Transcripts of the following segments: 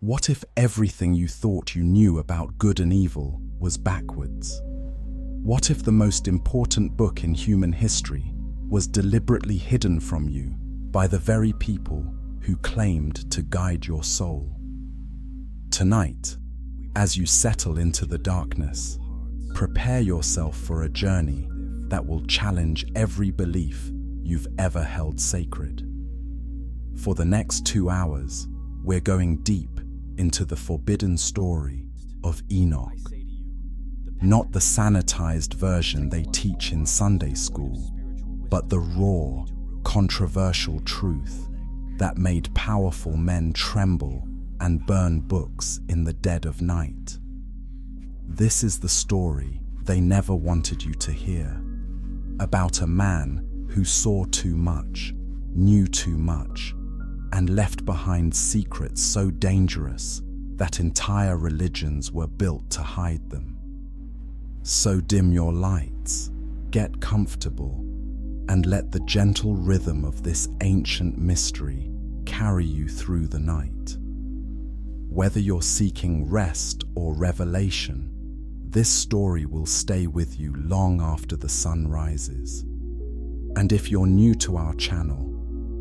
What if everything you thought you knew about good and evil was backwards? What if the most important book in human history was deliberately hidden from you by the very people who claimed to guide your soul? Tonight, as you settle into the darkness, prepare yourself for a journey that will challenge every belief you've ever held sacred. For the next 2 hours, we're going deep into the forbidden story of Enoch. Not the sanitized version they teach in Sunday school, but the raw, controversial truth that made powerful men tremble and burn books in the dead of night. This is the story they never wanted you to hear, about a man who saw too much, knew too much, and left behind secrets so dangerous that entire religions were built to hide them. So dim your lights, get comfortable, and let the gentle rhythm of this ancient mystery carry you through the night. Whether you're seeking rest or revelation, this story will stay with you long after the sun rises. And if you're new to our channel,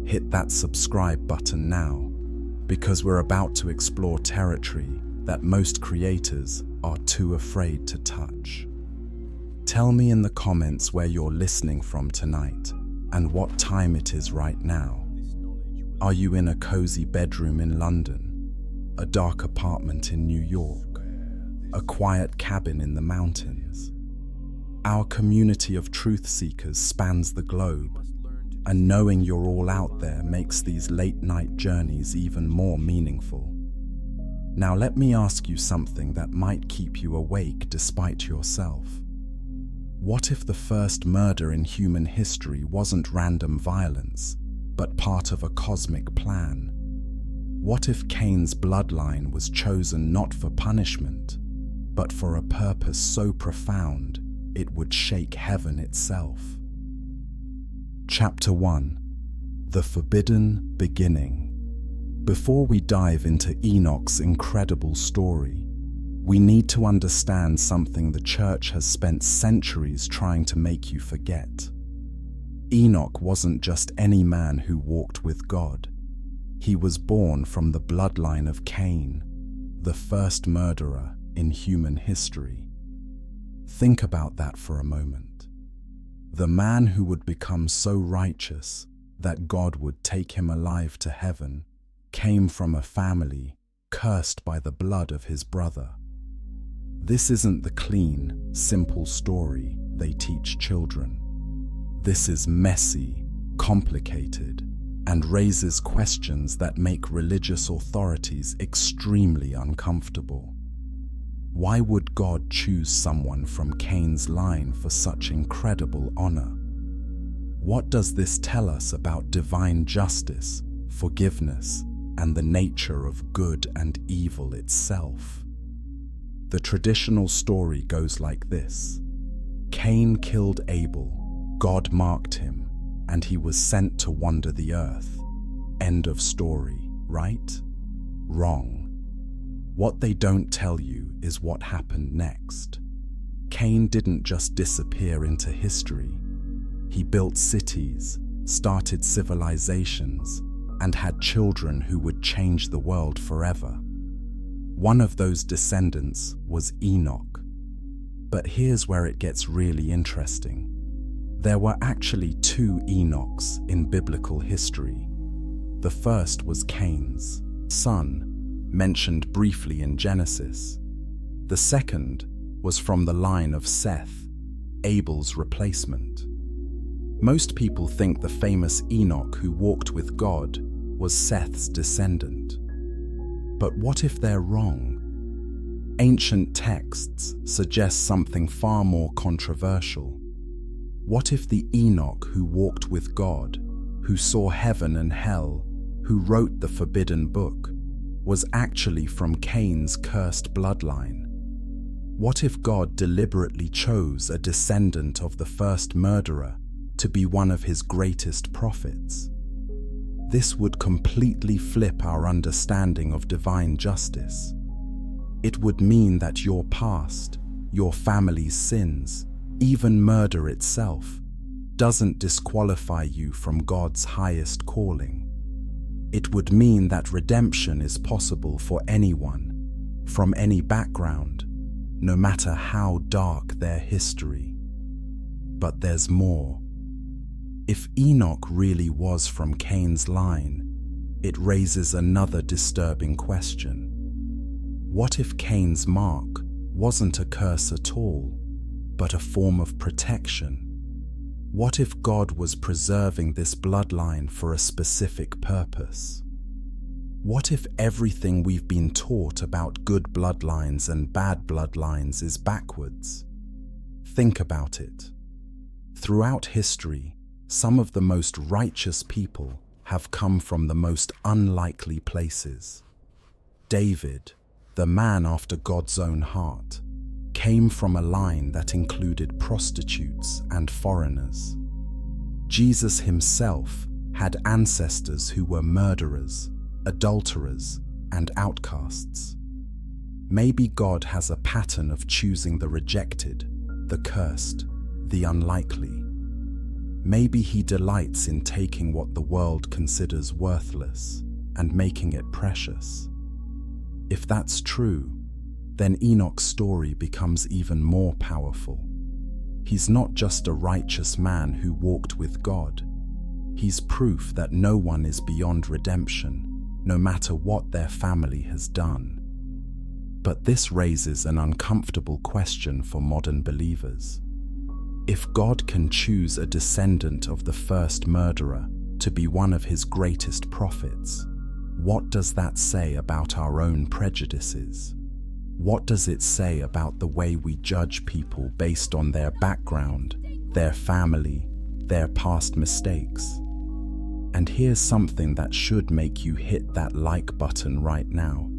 hit that subscribe button now, because we're about to explore territory that most creators are too afraid to touch. Tell me in the comments where you're listening from tonight and what time it is right now. Are you in a cozy bedroom in London, a dark apartment in New York, a quiet cabin in the mountains? Our community of truth seekers spans the globe, and knowing you're all out there makes these late-night journeys even more meaningful. Now let me ask you something that might keep you awake despite yourself. What if the first murder in human history wasn't random violence, but part of a cosmic plan? What if Cain's bloodline was chosen not for punishment, but for a purpose so profound it would shake heaven itself? Chapter 1. The Forbidden Beginning. Before we dive into Enoch's incredible story, we need to understand something the church has spent centuries trying to make you forget. Enoch wasn't just any man who walked with God. He was born from the bloodline of Cain, the first murderer in human history. Think about that for a moment. The man who would become so righteous that God would take him alive to heaven came from a family cursed by the blood of his brother. This isn't the clean, simple story they teach children. This is messy, complicated, and raises questions that make religious authorities extremely uncomfortable. Why would God choose someone from Cain's line for such incredible honor? What does this tell us about divine justice, forgiveness, and the nature of good and evil itself? The traditional story goes like this. Cain killed Abel, God marked him, and he was sent to wander the earth. End of story, right? Wrong. What they don't tell you is what happened next. Cain didn't just disappear into history. He built cities, started civilizations, and had children who would change the world forever. One of those descendants was Enoch. But here's where it gets really interesting. There were actually 2 Enochs in biblical history. The first was Cain's son, mentioned briefly in Genesis. The second was from the line of Seth, Abel's replacement. Most people think the famous Enoch who walked with God was Seth's descendant. But what if they're wrong? Ancient texts suggest something far more controversial. What if the Enoch who walked with God, who saw heaven and hell, who wrote the forbidden book, was actually from Cain's cursed bloodline? What if God deliberately chose a descendant of the first murderer to be one of his greatest prophets? This would completely flip our understanding of divine justice. It would mean that your past, your family's sins, even murder itself, doesn't disqualify you from God's highest calling. It would mean that redemption is possible for anyone, from any background, no matter how dark their history. But there's more. If Enoch really was from Cain's line, it raises another disturbing question. What if Cain's mark wasn't a curse at all, but a form of protection? What if God was preserving this bloodline for a specific purpose? What if everything we've been taught about good bloodlines and bad bloodlines is backwards? Think about it. Throughout history, some of the most righteous people have come from the most unlikely places. David, the man after God's own heart, came from a line that included prostitutes and foreigners. Jesus himself had ancestors who were murderers, adulterers, and outcasts. Maybe God has a pattern of choosing the rejected, the cursed, the unlikely. Maybe he delights in taking what the world considers worthless and making it precious. If that's true, then Enoch's story becomes even more powerful. He's not just a righteous man who walked with God. He's proof that no one is beyond redemption, no matter what their family has done. But this raises an uncomfortable question for modern believers. If God can choose a descendant of the first murderer to be one of his greatest prophets, what does that say about our own prejudices? What does it say about the way we judge people based on their background, their family, their past mistakes? And here's something that should make you hit that like button right now.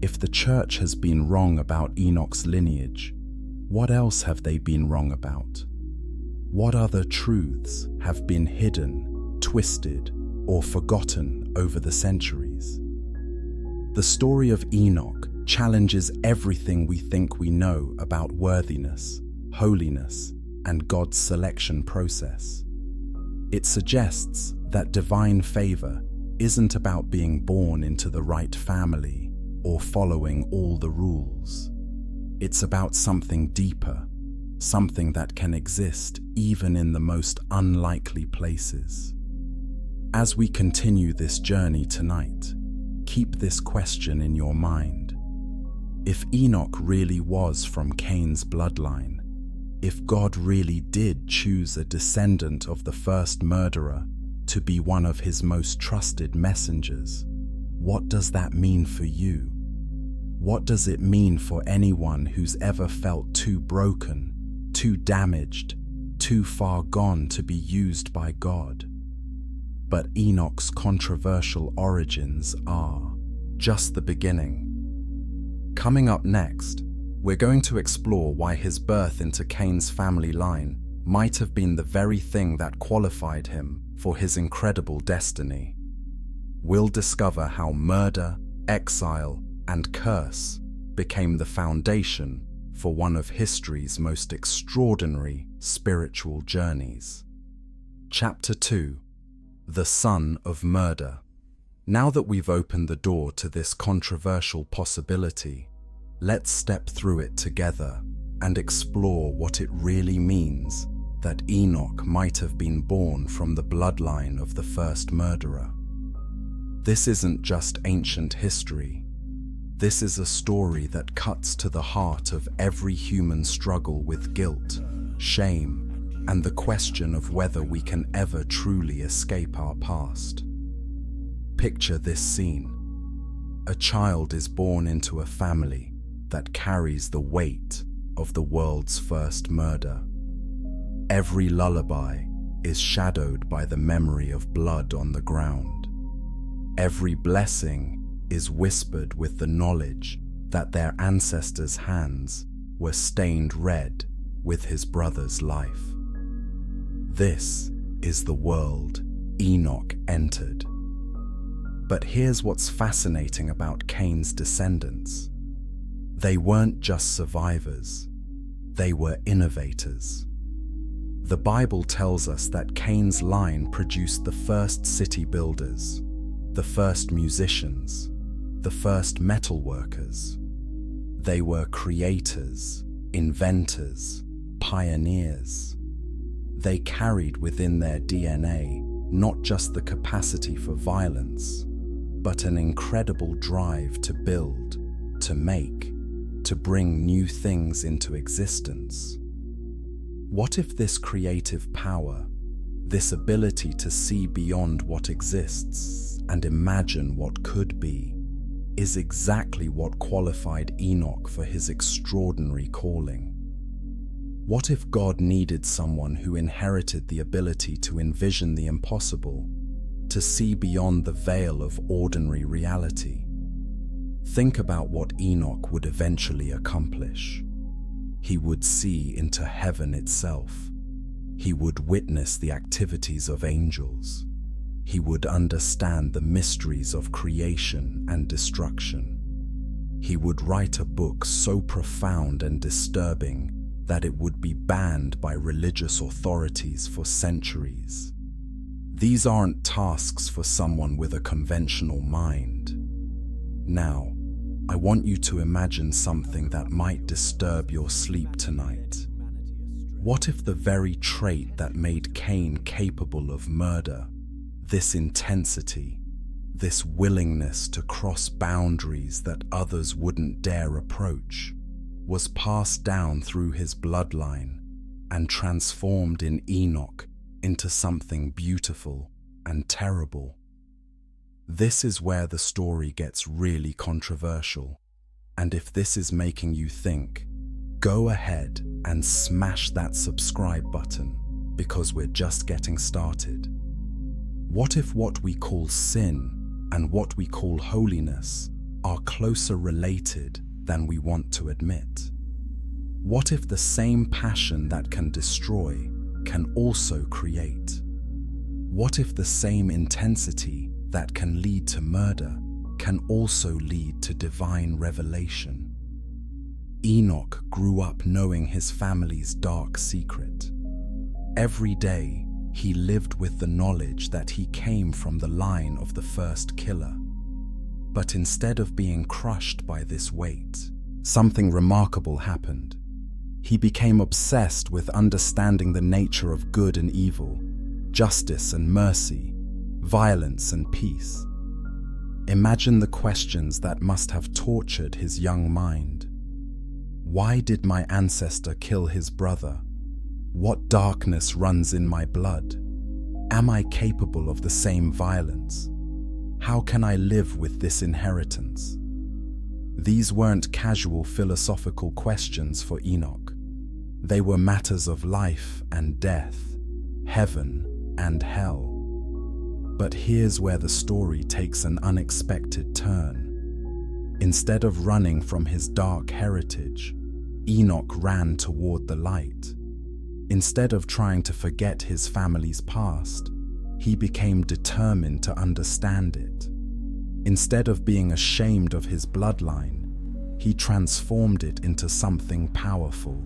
If the church has been wrong about Enoch's lineage, what else have they been wrong about? What other truths have been hidden, twisted, or forgotten over the centuries? The story of Enoch challenges everything we think we know about worthiness, holiness, and God's selection process. It suggests that divine favor isn't about being born into the right family or following all the rules. It's about something deeper, something that can exist even in the most unlikely places. As we continue this journey tonight, keep this question in your mind. If Enoch really was from Cain's bloodline, if God really did choose a descendant of the first murderer to be one of his most trusted messengers, what does that mean for you? What does it mean for anyone who's ever felt too broken, too damaged, too far gone to be used by God? But Enoch's controversial origins are just the beginning. Coming up next, we're going to explore why his birth into Cain's family line might have been the very thing that qualified him for his incredible destiny. We'll discover how murder, exile, and curse became the foundation for one of history's most extraordinary spiritual journeys. Chapter 2: The Son of Murder. Now that we've opened the door to this controversial possibility, let's step through it together and explore what it really means that Enoch might have been born from the bloodline of the first murderer. This isn't just ancient history. This is a story that cuts to the heart of every human struggle with guilt, shame, and the question of whether we can ever truly escape our past. Picture this scene. A child is born into a family that carries the weight of the world's first murder. Every lullaby is shadowed by the memory of blood on the ground. Every blessing is whispered with the knowledge that their ancestors' hands were stained red with his brother's life. This is the world Enoch entered. But here's what's fascinating about Cain's descendants. They weren't just survivors, they were innovators. The Bible tells us that Cain's line produced the first city builders, the first musicians, the first metal workers. They were creators, inventors, pioneers. They carried within their DNA not just the capacity for violence, but an incredible drive to build, to make, to bring new things into existence. What if this creative power, this ability to see beyond what exists and imagine what could be, is exactly what qualified Enoch for his extraordinary calling? What if God needed someone who inherited the ability to envision the impossible, to see beyond the veil of ordinary reality? Think about what Enoch would eventually accomplish. He would see into heaven itself. He would witness the activities of angels. He would understand the mysteries of creation and destruction. He would write a book so profound and disturbing that it would be banned by religious authorities for centuries. These aren't tasks for someone with a conventional mind. Now, I want you to imagine something that might disturb your sleep tonight. What if the very trait that made Cain capable of murder, this intensity, this willingness to cross boundaries that others wouldn't dare approach, was passed down through his bloodline and transformed in Enoch into something beautiful and terrible? This is where the story gets really controversial, and if this is making you think, go ahead and smash that subscribe button, because we're just getting started. What if what we call sin and what we call holiness are closer related than we want to admit? What if the same passion that can destroy can also create? What if the same intensity that can lead to murder can also lead to divine revelation? Enoch grew up knowing his family's dark secret. Every day, he lived with the knowledge that he came from the line of the first killer. But instead of being crushed by this weight, something remarkable happened. He became obsessed with understanding the nature of good and evil, justice and mercy, violence and peace. Imagine the questions that must have tortured his young mind. Why did my ancestor kill his brother? What darkness runs in my blood? Am I capable of the same violence? How can I live with this inheritance? These weren't casual philosophical questions for Enoch. They were matters of life and death, heaven and hell. But here's where the story takes an unexpected turn. Instead of running from his dark heritage, Enoch ran toward the light. Instead of trying to forget his family's past, he became determined to understand it. Instead of being ashamed of his bloodline, he transformed it into something powerful.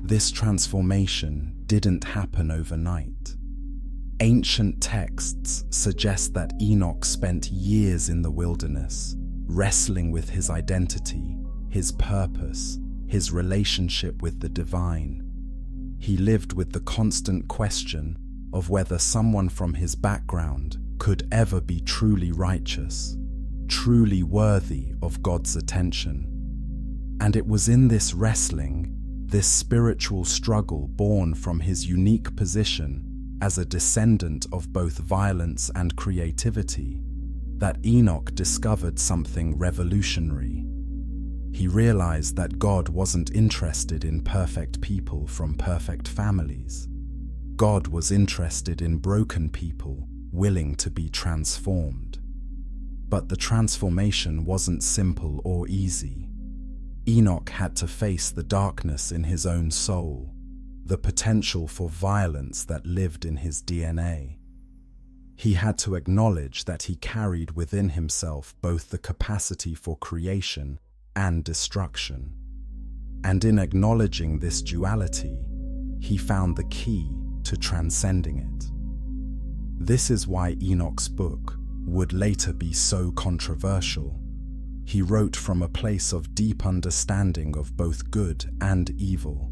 This transformation didn't happen overnight. Ancient texts suggest that Enoch spent years in the wilderness, wrestling with his identity, his purpose, his relationship with the divine. He lived with the constant question of whether someone from his background could ever be truly righteous, truly worthy of God's attention. And it was in this wrestling, this spiritual struggle born from his unique position as a descendant of both violence and creativity, that Enoch discovered something revolutionary. He realized that God wasn't interested in perfect people from perfect families. God was interested in broken people willing to be transformed. But the transformation wasn't simple or easy. Enoch had to face the darkness in his own soul, the potential for violence that lived in his DNA. He had to acknowledge that he carried within himself both the capacity for creation and destruction. And in acknowledging this duality, he found the key to transcending it. This is why Enoch's book would later be so controversial. He wrote from a place of deep understanding of both good and evil.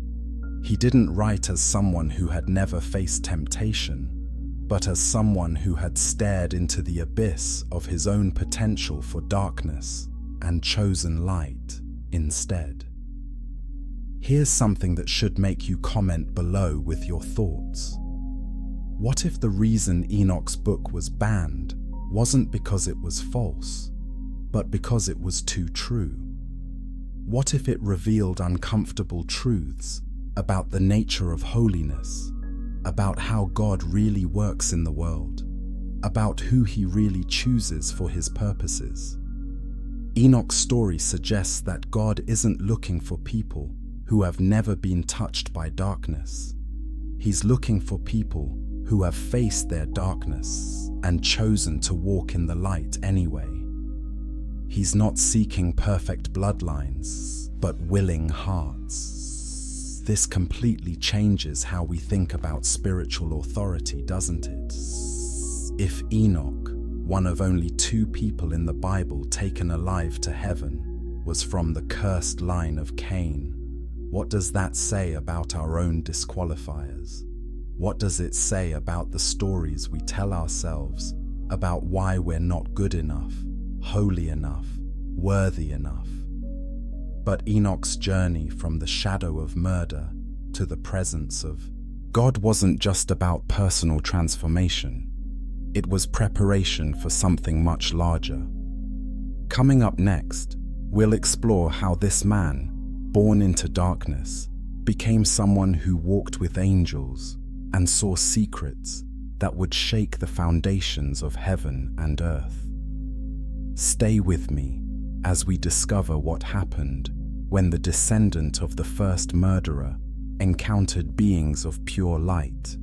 He didn't write as someone who had never faced temptation, but as someone who had stared into the abyss of his own potential for darkness and chosen light instead. Here's something that should make you comment below with your thoughts. What if the reason Enoch's book was banned wasn't because it was false, but because it was too true? What if it revealed uncomfortable truths about the nature of holiness, about how God really works in the world, about who he really chooses for his purposes? Enoch's story suggests that God isn't looking for people who have never been touched by darkness. He's looking for people who have faced their darkness and chosen to walk in the light anyway. He's not seeking perfect bloodlines, but willing hearts. This completely changes how we think about spiritual authority, doesn't it? If Enoch, one of only 2 people in the Bible taken alive to heaven, was from the cursed line of Cain, what does that say about our own disqualifiers? What does it say about the stories we tell ourselves about why we're not good enough, holy enough, worthy enough? But Enoch's journey from the shadow of murder to the presence of God wasn't just about personal transformation. It was preparation for something much larger. Coming up next, we'll explore how this man, born into darkness, became someone who walked with angels and saw secrets that would shake the foundations of heaven and earth. Stay with me as we discover what happened when the descendant of the first murderer encountered beings of pure light,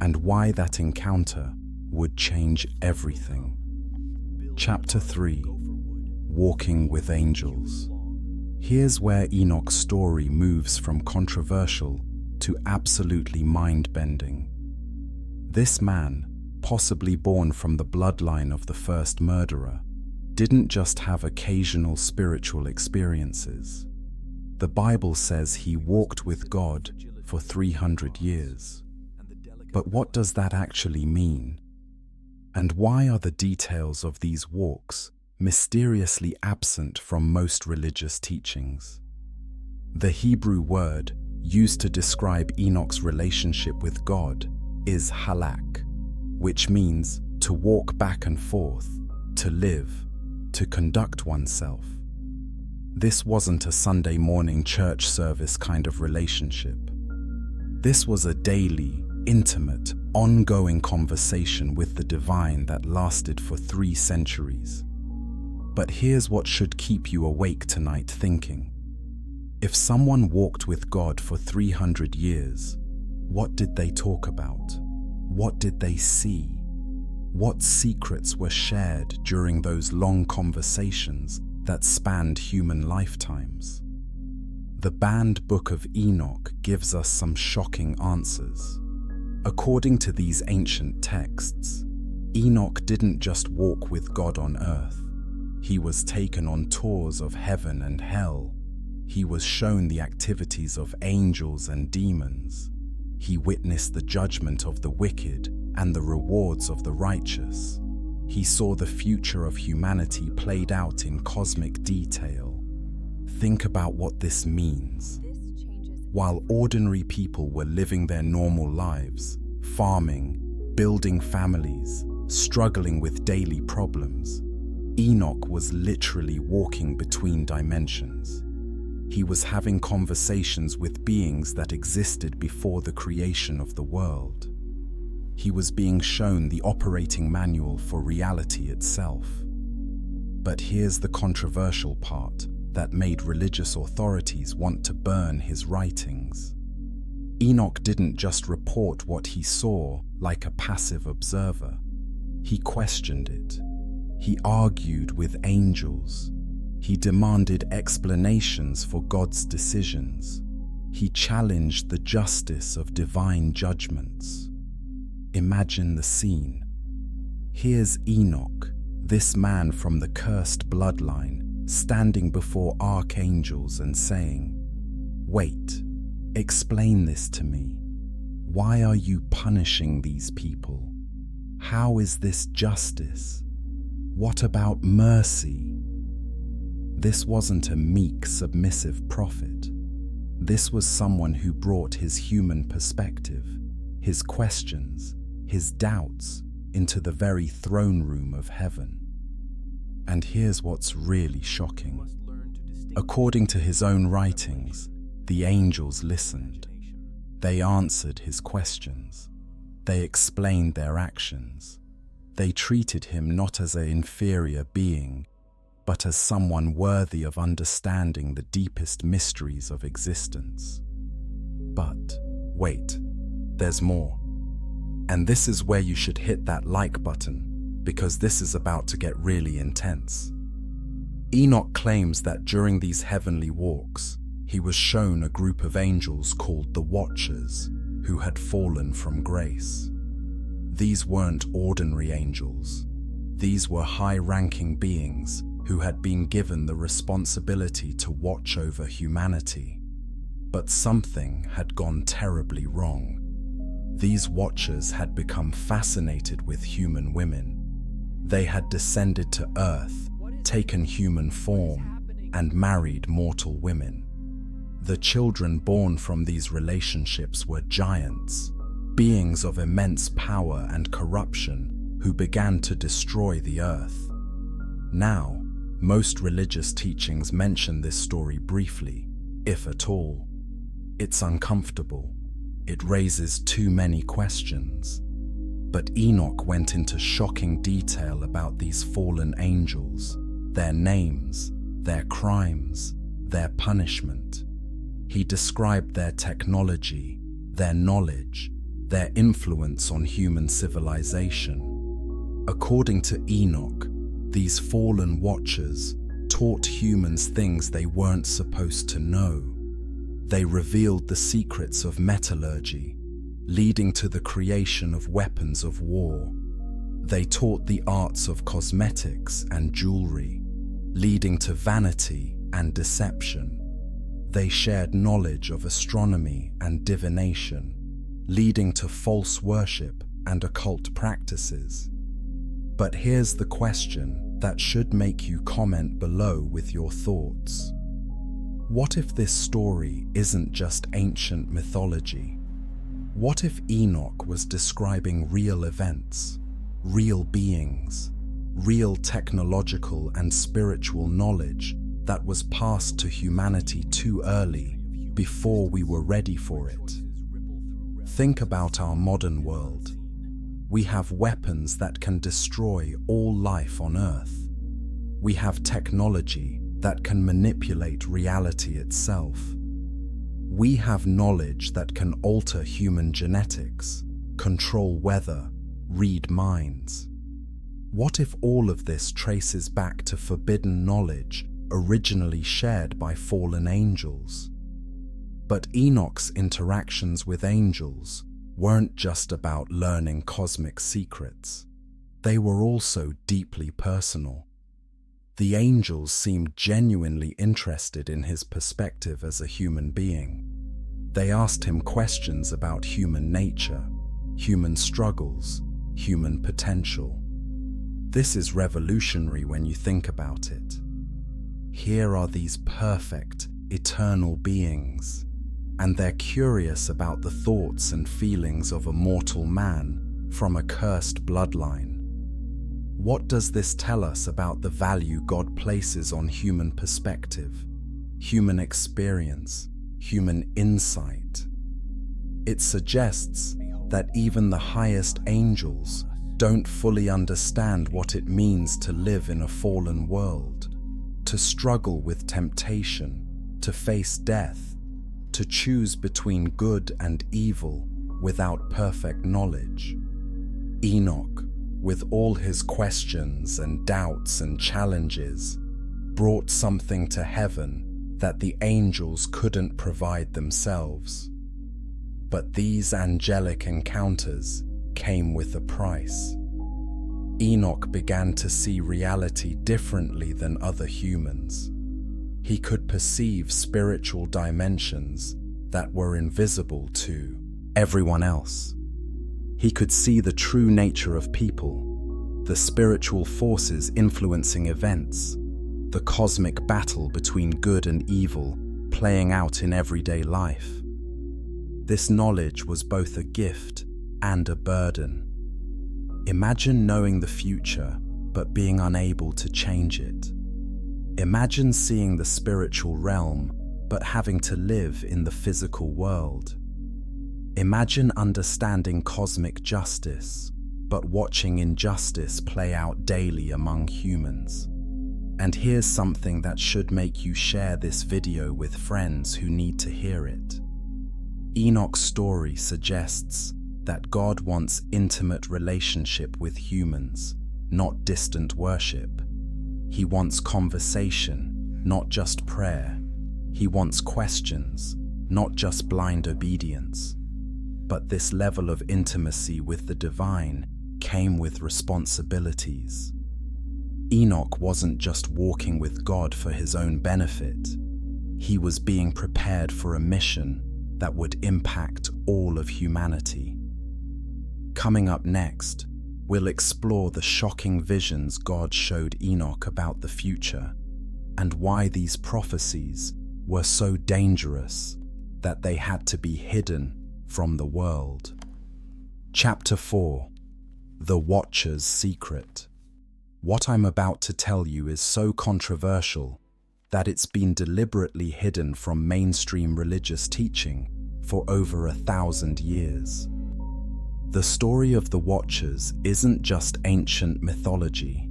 and why that encounter would change everything. Chapter 3: Walking with Angels. Here's where Enoch's story moves from controversial to absolutely mind-bending. This man, possibly born from the bloodline of the first murderer, didn't just have occasional spiritual experiences. The Bible says he walked with God for 300 years. But what does that actually mean? And why are the details of these walks mysteriously absent from most religious teachings? The Hebrew word used to describe Enoch's relationship with God is halak, which means to walk back and forth, to live, to conduct oneself. This wasn't a Sunday morning church service kind of relationship. This was a daily, intimate, ongoing conversation with the divine that lasted for 3 centuries. But here's what should keep you awake tonight thinking. If someone walked with God for 300 years, what did they talk about? What did they see? What secrets were shared during those long conversations that spanned human lifetimes? The banned Book of Enoch gives us some shocking answers. According to these ancient texts, Enoch didn't just walk with God on earth. He was taken on tours of heaven and hell. He was shown the activities of angels and demons. He witnessed the judgment of the wicked and the rewards of the righteous. He saw the future of humanity played out in cosmic detail. Think about what this means. While ordinary people were living their normal lives, farming, building families, struggling with daily problems, Enoch was literally walking between dimensions. He was having conversations with beings that existed before the creation of the world. He was being shown the operating manual for reality itself. But here's the controversial part that made religious authorities want to burn his writings. Enoch didn't just report what he saw like a passive observer. He questioned it. He argued with angels. He demanded explanations for God's decisions. He challenged the justice of divine judgments. Imagine the scene. Here's Enoch, this man from the cursed bloodline, standing before archangels and saying, "Wait, explain this to me. Why are you punishing these people? How is this justice? What about mercy?" This wasn't a meek, submissive prophet. This was someone who brought his human perspective, his questions, his doubts into the very throne room of heaven. And here's what's really shocking. According to his own writings, the angels listened. They answered his questions. They explained their actions. They treated him not as an inferior being, but as someone worthy of understanding the deepest mysteries of existence. But wait, there's more. And this is where you should hit that like button, because this is about to get really intense. Enoch claims that during these heavenly walks, he was shown a group of angels called the Watchers, who had fallen from grace. These weren't ordinary angels. These were high-ranking beings who had been given the responsibility to watch over humanity. But something had gone terribly wrong. These Watchers had become fascinated with human women. They had descended to Earth, taken human form, and married mortal women. The children born from these relationships were giants, beings of immense power and corruption who began to destroy the earth. Now, most religious teachings mention this story briefly, if at all. It's uncomfortable. It raises too many questions. But Enoch went into shocking detail about these fallen angels, their names, their crimes, their punishment. He described their technology, their knowledge, their influence on human civilization. According to Enoch, these fallen Watchers taught humans things they weren't supposed to know. They revealed the secrets of metallurgy, leading to the creation of weapons of war. They taught the arts of cosmetics and jewelry, leading to vanity and deception. They shared knowledge of astronomy and divination, leading to false worship and occult practices. But here's the question that should make you comment below with your thoughts. What if this story isn't just ancient mythology? What if Enoch was describing real events, real beings, real technological and spiritual knowledge that was passed to humanity too early, before we were ready for it? Think about our modern world. We have weapons that can destroy all life on Earth. We have technology that can manipulate reality itself. We have knowledge that can alter human genetics, control weather, read minds. What if all of this traces back to forbidden knowledge originally shared by fallen angels? But Enoch's interactions with angels weren't just about learning cosmic secrets. They were also deeply personal. The angels seemed genuinely interested in his perspective as a human being. They asked him questions about human nature, human struggles, human potential. This is revolutionary when you think about it. Here are these perfect, eternal beings, and they're curious about the thoughts and feelings of a mortal man from a cursed bloodline. What does this tell us about the value God places on human perspective, human experience, human insight? It suggests that even the highest angels don't fully understand what it means to live in a fallen world, to struggle with temptation, to face death, to choose between good and evil without perfect knowledge. Enoch, with all his questions and doubts and challenges, brought something to heaven that the angels couldn't provide themselves. But these angelic encounters came with a price. Enoch began to see reality differently than other humans. He could perceive spiritual dimensions that were invisible to everyone else. He could see the true nature of people, the spiritual forces influencing events, the cosmic battle between good and evil playing out in everyday life. This knowledge was both a gift and a burden. Imagine knowing the future, but being unable to change it. Imagine seeing the spiritual realm, but having to live in the physical world. Imagine understanding cosmic justice, but watching injustice play out daily among humans. And here's something that should make you share this video with friends who need to hear it. Enoch's story suggests that God wants intimate relationship with humans, not distant worship. He wants conversation, not just prayer. He wants questions, not just blind obedience. But this level of intimacy with the divine came with responsibilities. Enoch wasn't just walking with God for his own benefit. He was being prepared for a mission that would impact all of humanity. Coming up next, we'll explore the shocking visions God showed Enoch about the future and why these prophecies were so dangerous that they had to be hidden from the world. Chapter 4: The Watcher's Secret. What I'm about to tell you is so controversial that it's been deliberately hidden from mainstream religious teaching for over 1,000 years. The story of the Watchers isn't just ancient mythology.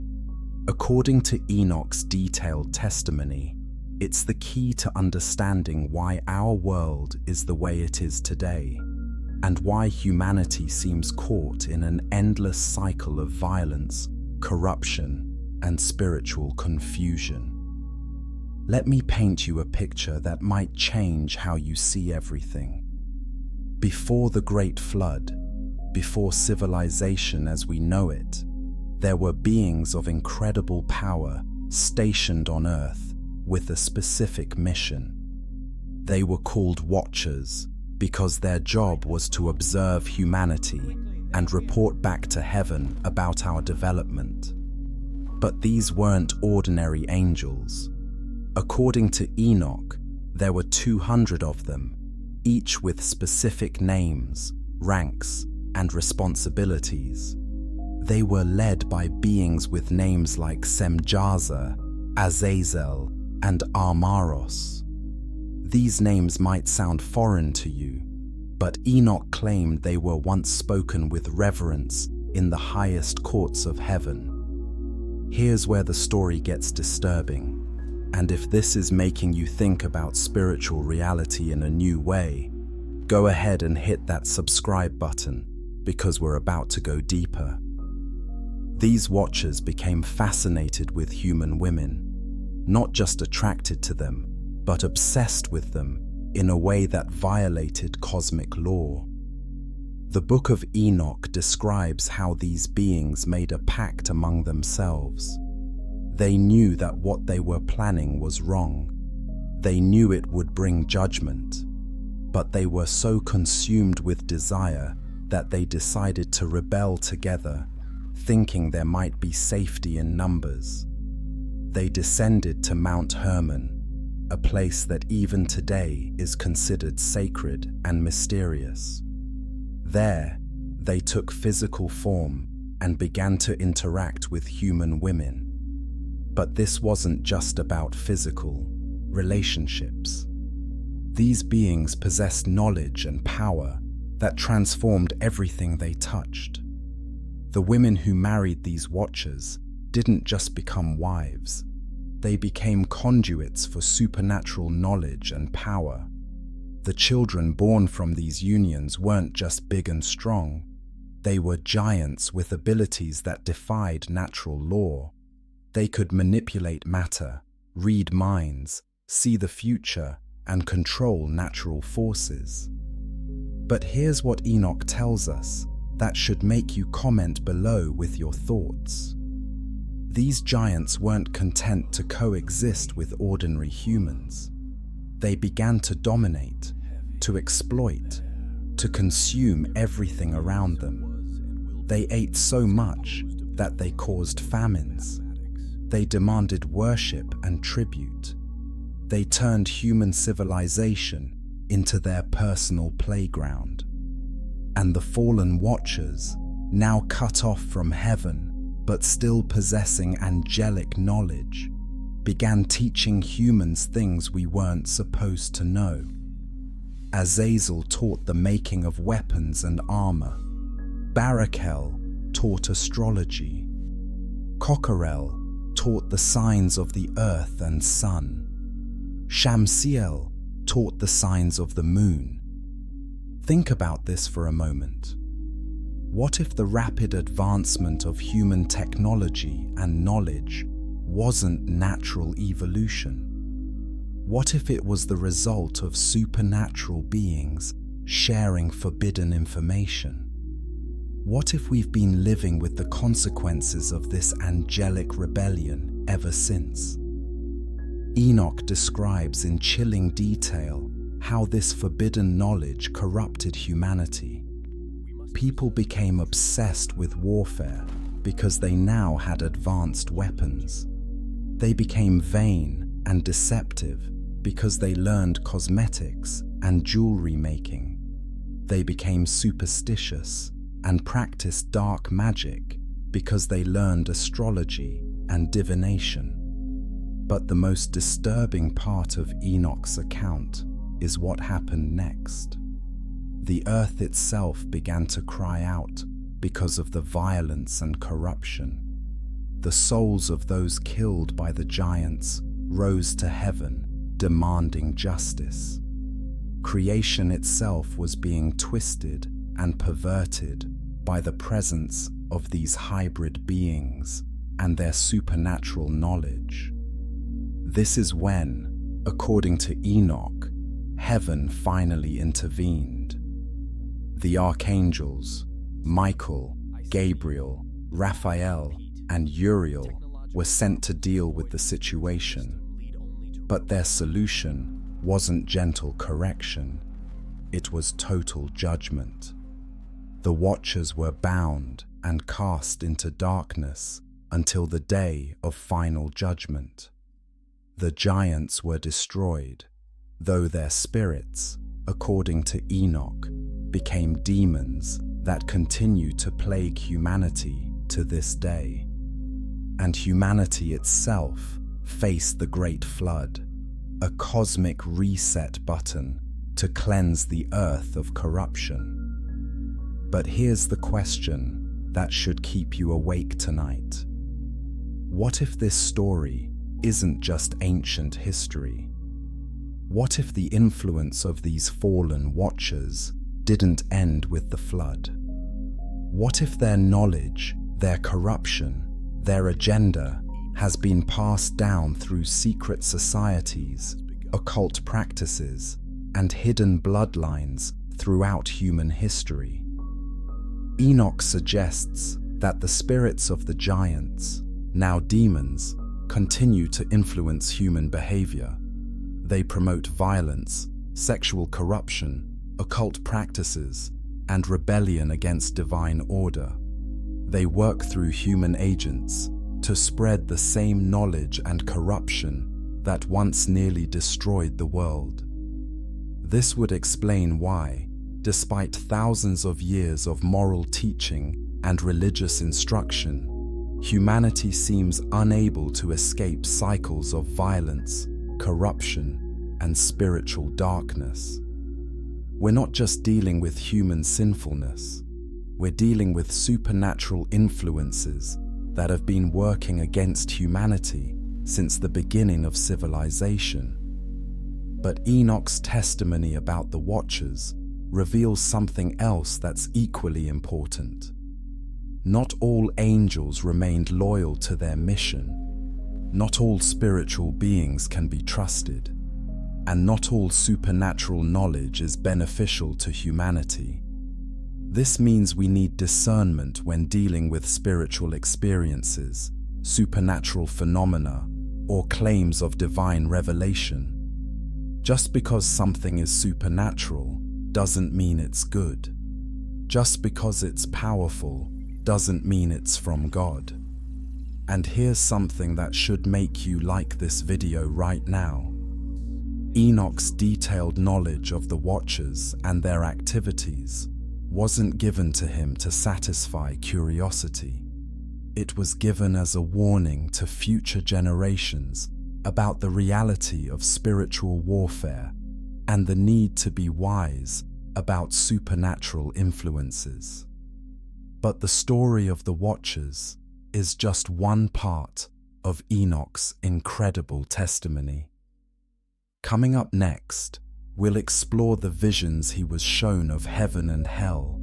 According to Enoch's detailed testimony, it's the key to understanding why our world is the way it is today, and why humanity seems caught in an endless cycle of violence, corruption, and spiritual confusion. Let me paint you a picture that might change how you see everything. Before the Great Flood, before civilization as we know it, there were beings of incredible power stationed on Earth with a specific mission. They were called Watchers because their job was to observe humanity and report back to heaven about our development. But these weren't ordinary angels. According to Enoch, there were 200 of them, each with specific names, ranks, and responsibilities. They were led by beings with names like Semjaza, Azazel, and Armaros. These names might sound foreign to you, but Enoch claimed they were once spoken with reverence in the highest courts of heaven. Here's where the story gets disturbing, and if this is making you think about spiritual reality in a new way, go ahead and hit that subscribe button, because we're about to go deeper. These Watchers became fascinated with human women, not just attracted to them, but obsessed with them in a way that violated cosmic law. The Book of Enoch describes how these beings made a pact among themselves. They knew that what they were planning was wrong. They knew it would bring judgment, but they were so consumed with desire that they decided to rebel together, thinking there might be safety in numbers. They descended to Mount Hermon, a place that even today is considered sacred and mysterious. There, they took physical form and began to interact with human women. But this wasn't just about physical relationships. These beings possessed knowledge and power that transformed everything they touched. The women who married these Watchers didn't just become wives. They became conduits for supernatural knowledge and power. The children born from these unions weren't just big and strong. They were giants with abilities that defied natural law. They could manipulate matter, read minds, see the future, and control natural forces. But here's what Enoch tells us that should make you comment below with your thoughts. These giants weren't content to coexist with ordinary humans. They began to dominate, to exploit, to consume everything around them. They ate so much that they caused famines. They demanded worship and tribute. They turned human civilization into their personal playground. And the fallen watchers, now cut off from heaven, but still possessing angelic knowledge, began teaching humans things we weren't supposed to know. Azazel taught the making of weapons and armor. Barakel taught astrology. Cockerel taught the signs of the earth and sun. Shamsiel taught the signs of the moon. Think about this for a moment. What if the rapid advancement of human technology and knowledge wasn't natural evolution? What if it was the result of supernatural beings sharing forbidden information? What if we've been living with the consequences of this angelic rebellion ever since? Enoch describes in chilling detail how this forbidden knowledge corrupted humanity. People became obsessed with warfare because they now had advanced weapons. They became vain and deceptive because they learned cosmetics and jewelry making. They became superstitious and practiced dark magic because they learned astrology and divination. But the most disturbing part of Enoch's account is what happened next. The earth itself began to cry out because of the violence and corruption. The souls of those killed by the giants rose to heaven, demanding justice. Creation itself was being twisted and perverted by the presence of these hybrid beings and their supernatural knowledge. This is when, according to Enoch, heaven finally intervened. The archangels, Michael, Gabriel, Raphael, and Uriel were sent to deal with the situation. But their solution wasn't gentle correction, it was total judgment. The watchers were bound and cast into darkness until the day of final judgment. The giants were destroyed, though their spirits, according to Enoch, became demons that continue to plague humanity to this day. And humanity itself faced the Great Flood, a cosmic reset button to cleanse the earth of corruption. But here's the question that should keep you awake tonight. What if this story isn't just ancient history? What if the influence of these fallen watchers didn't end with the flood? What if their knowledge, their corruption, their agenda has been passed down through secret societies, occult practices, and hidden bloodlines throughout human history? Enoch suggests that the spirits of the giants, now demons, continue to influence human behavior. They promote violence, sexual corruption, occult practices, and rebellion against divine order. They work through human agents to spread the same knowledge and corruption that once nearly destroyed the world. This would explain why, despite thousands of years of moral teaching and religious instruction, humanity seems unable to escape cycles of violence, corruption, and spiritual darkness. We're not just dealing with human sinfulness, we're dealing with supernatural influences that have been working against humanity since the beginning of civilization. But Enoch's testimony about the Watchers reveals something else that's equally important. Not all angels remained loyal to their mission. Not all spiritual beings can be trusted. And not all supernatural knowledge is beneficial to humanity. This means we need discernment when dealing with spiritual experiences, supernatural phenomena, or claims of divine revelation. Just because something is supernatural doesn't mean it's good. Just because it's powerful doesn't mean it's from God. And here's something that should make you like this video right now. Enoch's detailed knowledge of the Watchers and their activities wasn't given to him to satisfy curiosity. It was given as a warning to future generations about the reality of spiritual warfare and the need to be wise about supernatural influences. But the story of the Watchers is just one part of Enoch's incredible testimony. Coming up next, we'll explore the visions he was shown of heaven and hell,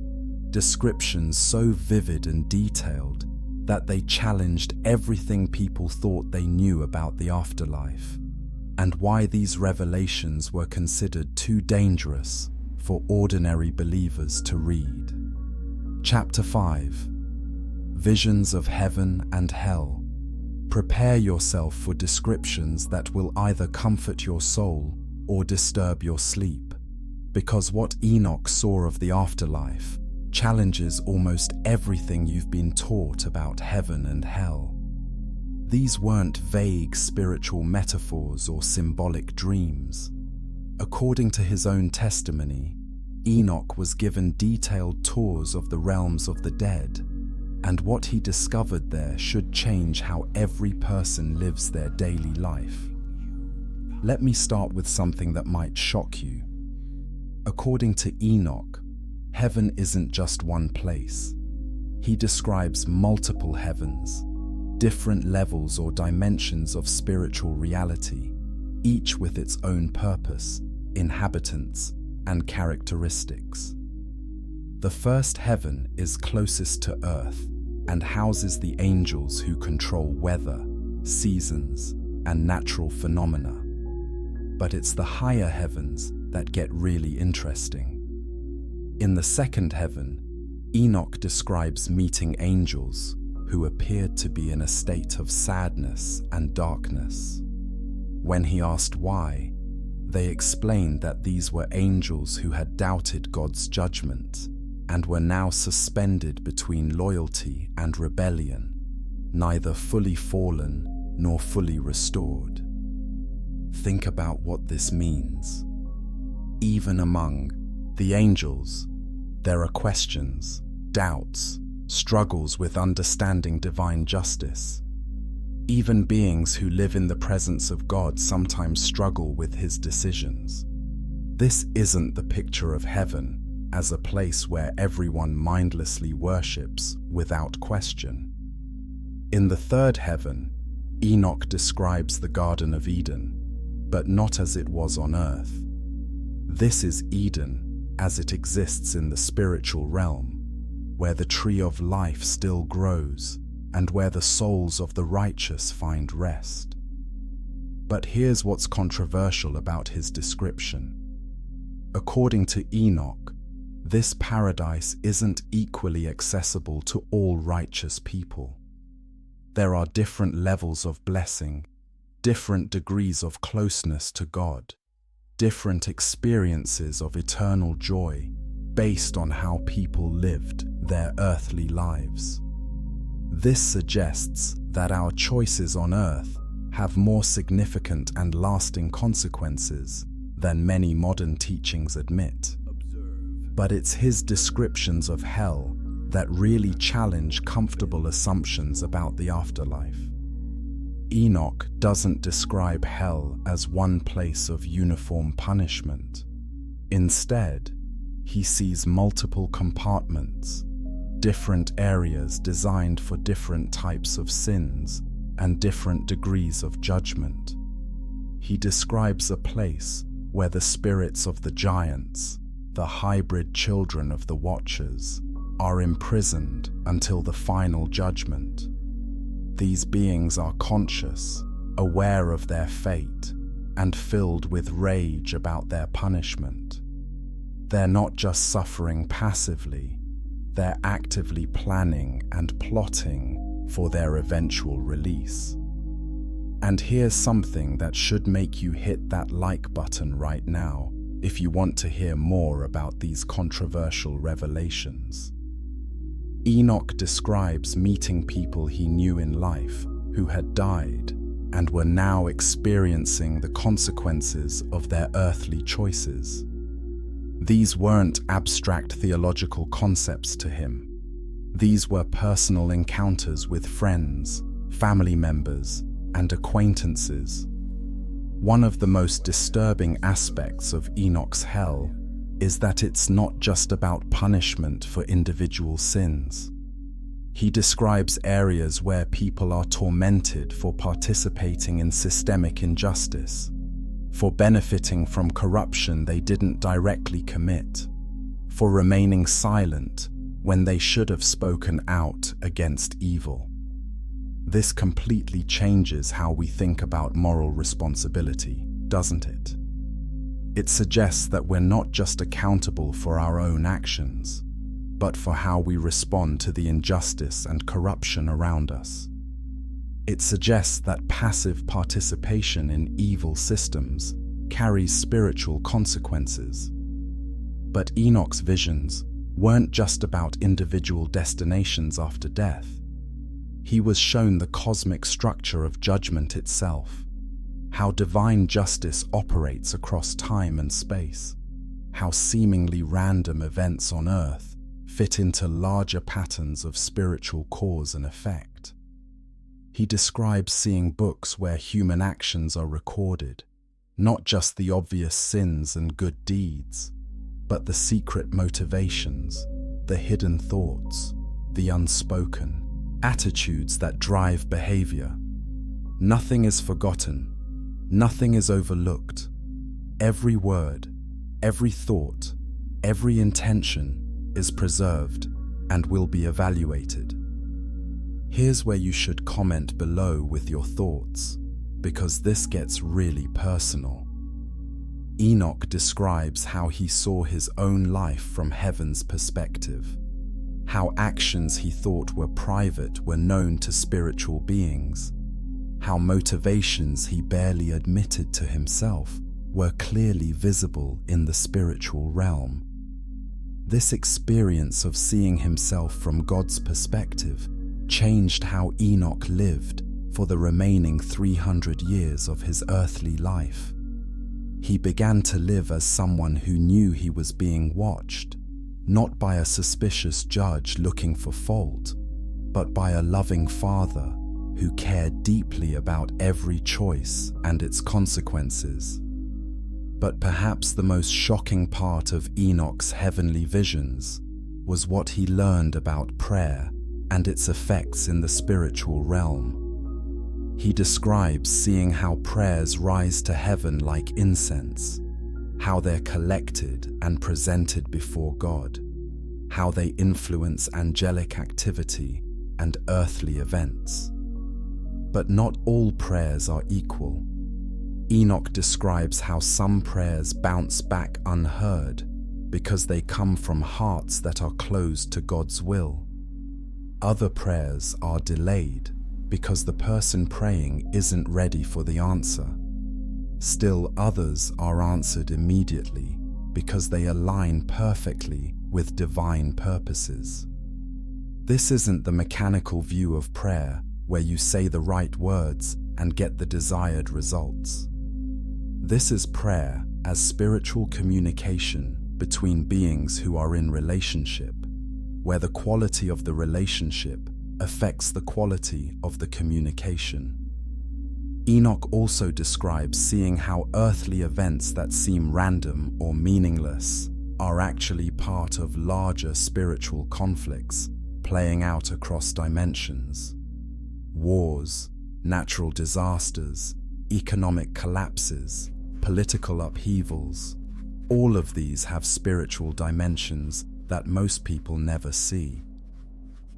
descriptions so vivid and detailed that they challenged everything people thought they knew about the afterlife, and why these revelations were considered too dangerous for ordinary believers to read. Chapter 5. Visions of Heaven and Hell. Prepare yourself for descriptions that will either comfort your soul or disturb your sleep, because what Enoch saw of the afterlife challenges almost everything you've been taught about heaven and hell. These weren't vague spiritual metaphors or symbolic dreams. According to his own testimony, Enoch was given detailed tours of the realms of the dead, and what he discovered there should change how every person lives their daily life. Let me start with something that might shock you. According to Enoch, heaven isn't just one place. He describes multiple heavens, different levels or dimensions of spiritual reality, each with its own purpose, inhabitants, and characteristics. The first heaven is closest to earth and houses the angels who control weather, seasons, and natural phenomena. But it's the higher heavens that get really interesting. In the second heaven, Enoch describes meeting angels who appeared to be in a state of sadness and darkness. When he asked why, they explained that these were angels who had doubted God's judgment and were now suspended between loyalty and rebellion, neither fully fallen nor fully restored. Think about what this means. Even among the angels, there are questions, doubts, struggles with understanding divine justice. Even beings who live in the presence of God sometimes struggle with his decisions. This isn't the picture of heaven as a place where everyone mindlessly worships without question. In the third heaven, Enoch describes the Garden of Eden, but not as it was on earth. This is Eden as it exists in the spiritual realm, where the tree of life still grows and where the souls of the righteous find rest. But here's what's controversial about his description. According to Enoch, this paradise isn't equally accessible to all righteous people. There are different levels of blessing, different degrees of closeness to God, different experiences of eternal joy based on how people lived their earthly lives. This suggests that our choices on earth have more significant and lasting consequences than many modern teachings admit. But it's his descriptions of hell that really challenge comfortable assumptions about the afterlife. Enoch doesn't describe hell as one place of uniform punishment. Instead, he sees multiple compartments, different areas designed for different types of sins and different degrees of judgment. He describes a place where the spirits of the giants, the hybrid children of the Watchers, are imprisoned until the final judgment. These beings are conscious, aware of their fate, and filled with rage about their punishment. They're not just suffering passively, they're actively planning and plotting for their eventual release. And here's something that should make you hit that like button right now if you want to hear more about these controversial revelations. Enoch describes meeting people he knew in life who had died and were now experiencing the consequences of their earthly choices. These weren't abstract theological concepts to him. These were personal encounters with friends, family members, and acquaintances. One of the most disturbing aspects of Enoch's hell is that it's not just about punishment for individual sins. He describes areas where people are tormented for participating in systemic injustice, for benefiting from corruption they didn't directly commit, for remaining silent when they should have spoken out against evil. This completely changes how we think about moral responsibility, doesn't it? It suggests that we're not just accountable for our own actions, but for how we respond to the injustice and corruption around us. It suggests that passive participation in evil systems carries spiritual consequences. But Enoch's visions weren't just about individual destinations after death. He was shown the cosmic structure of judgment itself, how divine justice operates across time and space, how seemingly random events on earth fit into larger patterns of spiritual cause and effect. He describes seeing books where human actions are recorded, not just the obvious sins and good deeds, but the secret motivations, the hidden thoughts, the unspoken attitudes that drive behavior. Nothing is forgotten, nothing is overlooked. Every word, every thought, every intention is preserved and will be evaluated. Here's where you should comment below with your thoughts, because this gets really personal. Enoch describes how he saw his own life from heaven's perspective, how actions he thought were private were known to spiritual beings, how motivations he barely admitted to himself were clearly visible in the spiritual realm. This experience of seeing himself from God's perspective changed how Enoch lived for the remaining 300 years of his earthly life. He began to live as someone who knew he was being watched, not by a suspicious judge looking for fault, but by a loving Father who cared deeply about every choice and its consequences. But perhaps the most shocking part of Enoch's heavenly visions was what he learned about prayer and its effects in the spiritual realm. He describes seeing how prayers rise to heaven like incense, how they're collected and presented before God, how they influence angelic activity and earthly events. But not all prayers are equal. Enoch describes how some prayers bounce back unheard because they come from hearts that are closed to God's will. Other prayers are delayed because the person praying isn't ready for the answer. Still others are answered immediately because they align perfectly with divine purposes. This isn't the mechanical view of prayer where you say the right words and get the desired results. This is prayer as spiritual communication between beings who are in relationship, where the quality of the relationship affects the quality of the communication. Enoch also describes seeing how earthly events that seem random or meaningless are actually part of larger spiritual conflicts playing out across dimensions. Wars, natural disasters, economic collapses, political upheavals, all of these have spiritual dimensions that most people never see.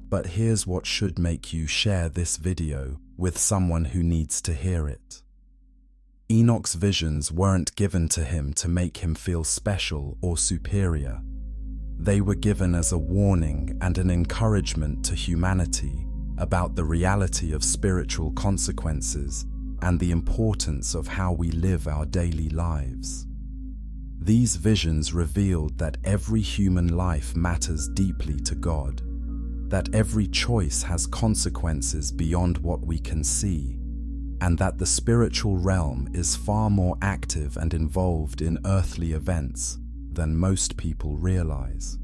But here's what should make you share this video with someone who needs to hear it. Enoch's visions weren't given to him to make him feel special or superior. They were given as a warning and an encouragement to humanity about the reality of spiritual consequences and the importance of how we live our daily lives. These visions revealed that every human life matters deeply to God, that every choice has consequences beyond what we can see, and that the spiritual realm is far more active and involved in earthly events than most people realize.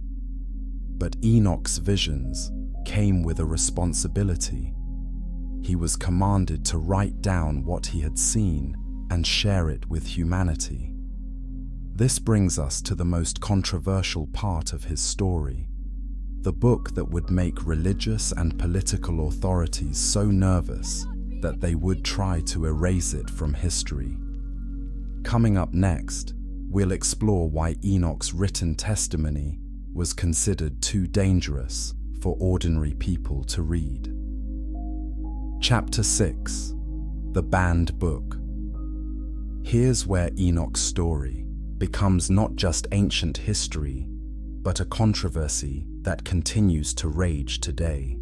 But Enoch's visions came with a responsibility. He was commanded to write down what he had seen and share it with humanity. This brings us to the most controversial part of his story, the book that would make religious and political authorities so nervous that they would try to erase it from history. Coming up next, we'll explore why Enoch's written testimony was considered too dangerous for ordinary people to read. Chapter 6: The Banned Book. Here's where Enoch's story becomes not just ancient history, but a controversy that continues to rage today.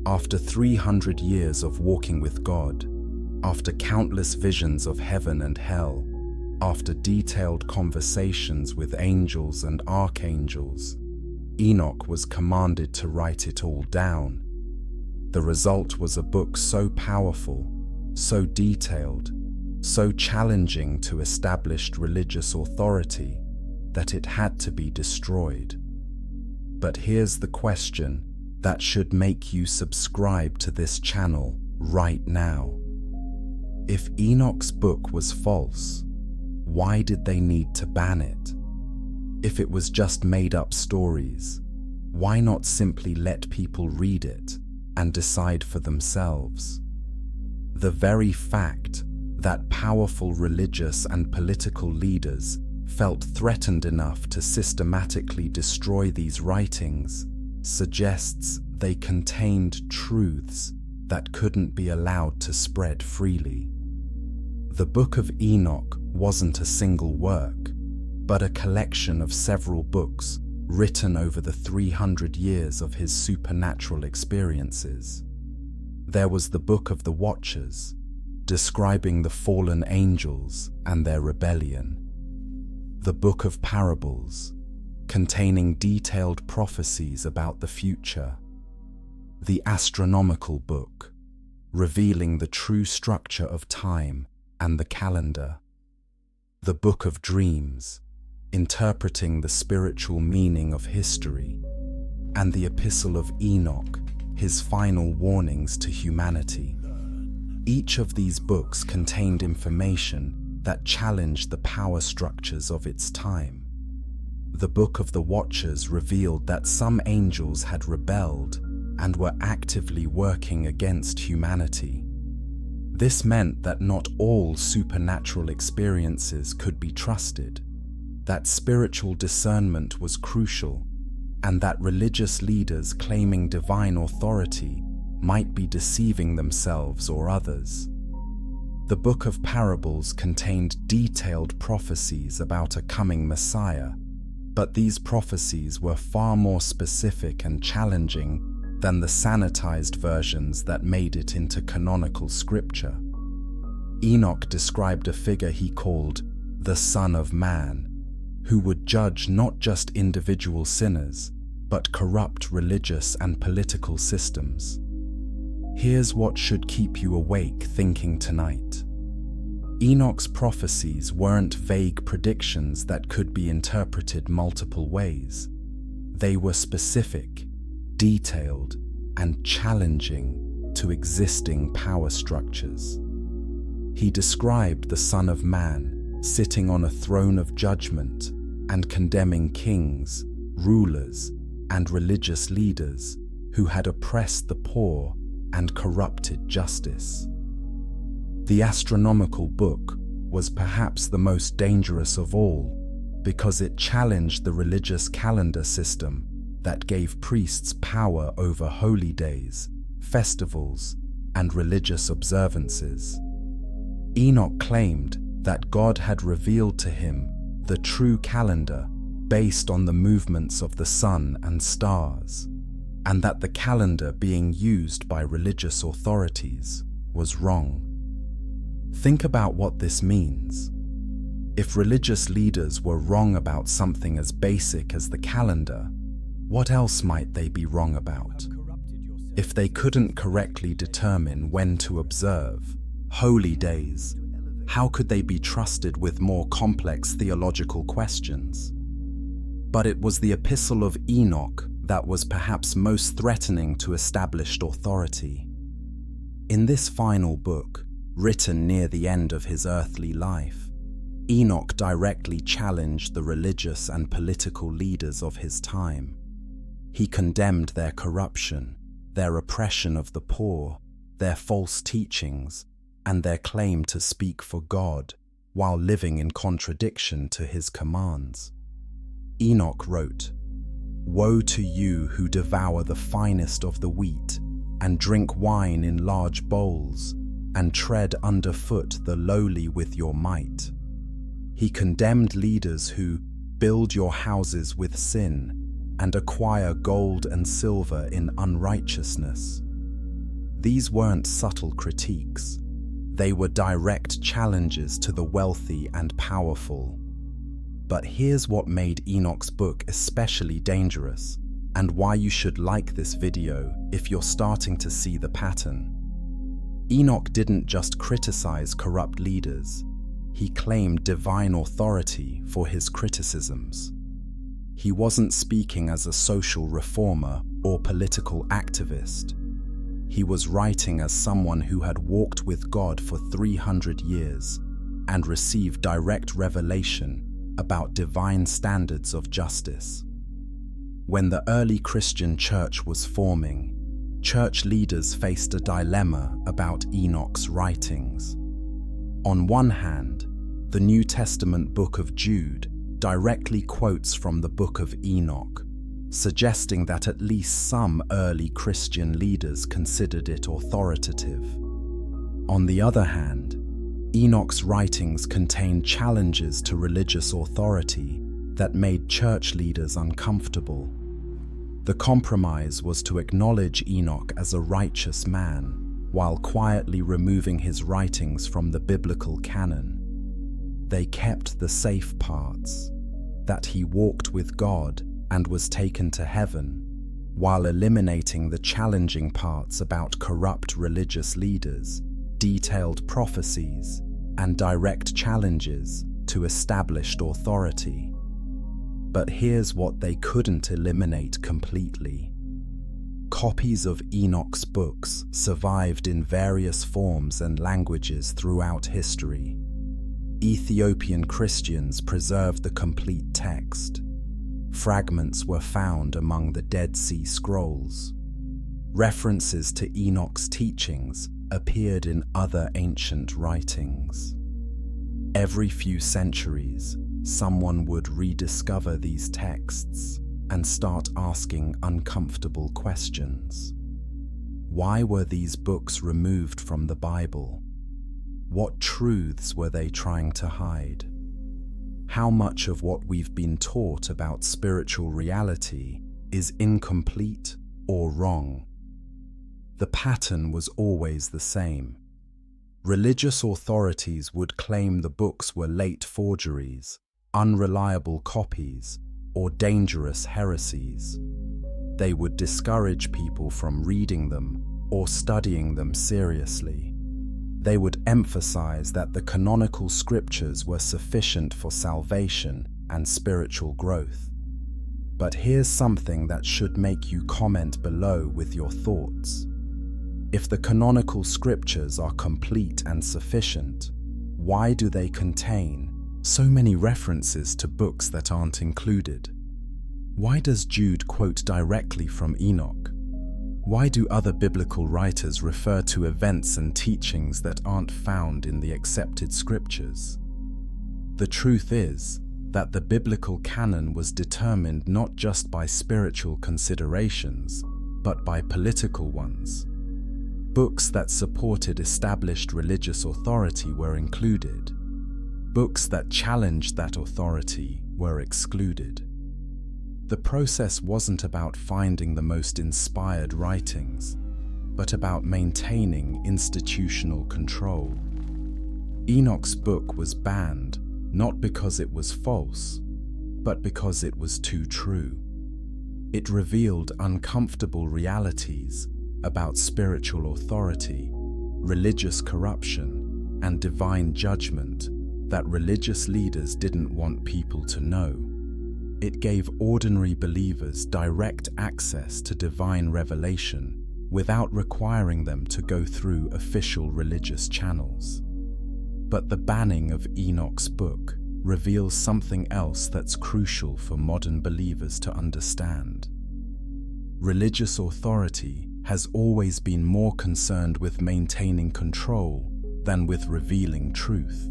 After 300 years of walking with God, after countless visions of heaven and hell, after detailed conversations with angels and archangels, Enoch was commanded to write it all down. The result was a book so powerful, so detailed, so challenging to established religious authority that it had to be destroyed. But here's the question that should make you subscribe to this channel right now. If Enoch's book was false, why did they need to ban it? If it was just made-up stories, why not simply let people read it and decide for themselves? The very fact that powerful religious and political leaders felt threatened enough to systematically destroy these writings suggests they contained truths that couldn't be allowed to spread freely. The Book of Enoch wasn't a single work, but a collection of several books written over the 300 years of his supernatural experiences. There was the Book of the Watchers, describing the fallen angels and their rebellion. The Book of Parables, containing detailed prophecies about the future. The Astronomical Book, revealing the true structure of time and the calendar. The Book of Dreams, interpreting the spiritual meaning of history. And the Epistle of Enoch, his final warnings to humanity. Each of these books contained information that challenged the power structures of its time. The Book of the Watchers revealed that some angels had rebelled and were actively working against humanity. This meant that not all supernatural experiences could be trusted, that spiritual discernment was crucial, and that religious leaders claiming divine authority might be deceiving themselves or others. The Book of Parables contained detailed prophecies about a coming Messiah, but these prophecies were far more specific and challenging than the sanitized versions that made it into canonical scripture. Enoch described a figure he called the Son of Man, who would judge not just individual sinners, but corrupt religious and political systems. Here's what should keep you awake thinking tonight. Enoch's prophecies weren't vague predictions that could be interpreted multiple ways. They were specific, detailed, and challenging to existing power structures. He described the Son of Man sitting on a throne of judgment and condemning kings, rulers, and religious leaders who had oppressed the poor and corrupted justice. The Astronomical Book was perhaps the most dangerous of all, because it challenged the religious calendar system that gave priests power over holy days, festivals, and religious observances. Enoch claimed that God had revealed to him the true calendar based on the movements of the sun and stars, and that the calendar being used by religious authorities was wrong. Think about what this means. If religious leaders were wrong about something as basic as the calendar, what else might they be wrong about? If they couldn't correctly determine when to observe holy days, how could they be trusted with more complex theological questions? But it was the Epistle of Enoch that was perhaps most threatening to established authority. In this final book, written near the end of his earthly life, Enoch directly challenged the religious and political leaders of his time. He condemned their corruption, their oppression of the poor, their false teachings, and their claim to speak for God while living in contradiction to his commands. Enoch wrote, "Woe to you who devour the finest of the wheat and drink wine in large bowls and tread underfoot the lowly with your might." He condemned leaders who build your houses with sin and acquire gold and silver in unrighteousness. These weren't subtle critiques. They were direct challenges to the wealthy and powerful. But here's what made Enoch's book especially dangerous, and why you should like this video if you're starting to see the pattern. Enoch didn't just criticize corrupt leaders, he claimed divine authority for his criticisms. He wasn't speaking as a social reformer or political activist. He was writing as someone who had walked with God for 300 years and received direct revelation about divine standards of justice. When the early Christian church was forming, church leaders faced a dilemma about Enoch's writings. On one hand, the New Testament Book of Jude directly quotes from the Book of Enoch, suggesting that at least some early Christian leaders considered it authoritative. On the other hand, Enoch's writings contained challenges to religious authority that made church leaders uncomfortable. The compromise was to acknowledge Enoch as a righteous man, while quietly removing his writings from the biblical canon. They kept the safe parts, that he walked with God and was taken to heaven, while eliminating the challenging parts about corrupt religious leaders, detailed prophecies, and direct challenges to established authority. But here's what they couldn't eliminate completely. Copies of Enoch's books survived in various forms and languages throughout history. Ethiopian Christians preserved the complete text. Fragments were found among the Dead Sea Scrolls. References to Enoch's teachings appeared in other ancient writings. Every few centuries, someone would rediscover these texts and start asking uncomfortable questions. Why were these books removed from the Bible? What truths were they trying to hide? How much of what we've been taught about spiritual reality is incomplete or wrong? The pattern was always the same. Religious authorities would claim the books were late forgeries, unreliable copies, or dangerous heresies. They would discourage people from reading them or studying them seriously. They would emphasize that the canonical scriptures were sufficient for salvation and spiritual growth. But here's something that should make you comment below with your thoughts. If the canonical scriptures are complete and sufficient, why do they contain so many references to books that aren't included? Why does Jude quote directly from Enoch? Why do other biblical writers refer to events and teachings that aren't found in the accepted scriptures? The truth is, that the biblical canon was determined not just by spiritual considerations, but by political ones. Books that supported established religious authority were included. Books that challenged that authority were excluded. The process wasn't about finding the most inspired writings, but about maintaining institutional control. Enoch's book was banned not because it was false, but because it was too true. It revealed uncomfortable realities about spiritual authority, religious corruption, and divine judgment that religious leaders didn't want people to know. It gave ordinary believers direct access to divine revelation without requiring them to go through official religious channels. But the banning of Enoch's book reveals something else that's crucial for modern believers to understand. Religious authority has always been more concerned with maintaining control than with revealing truth.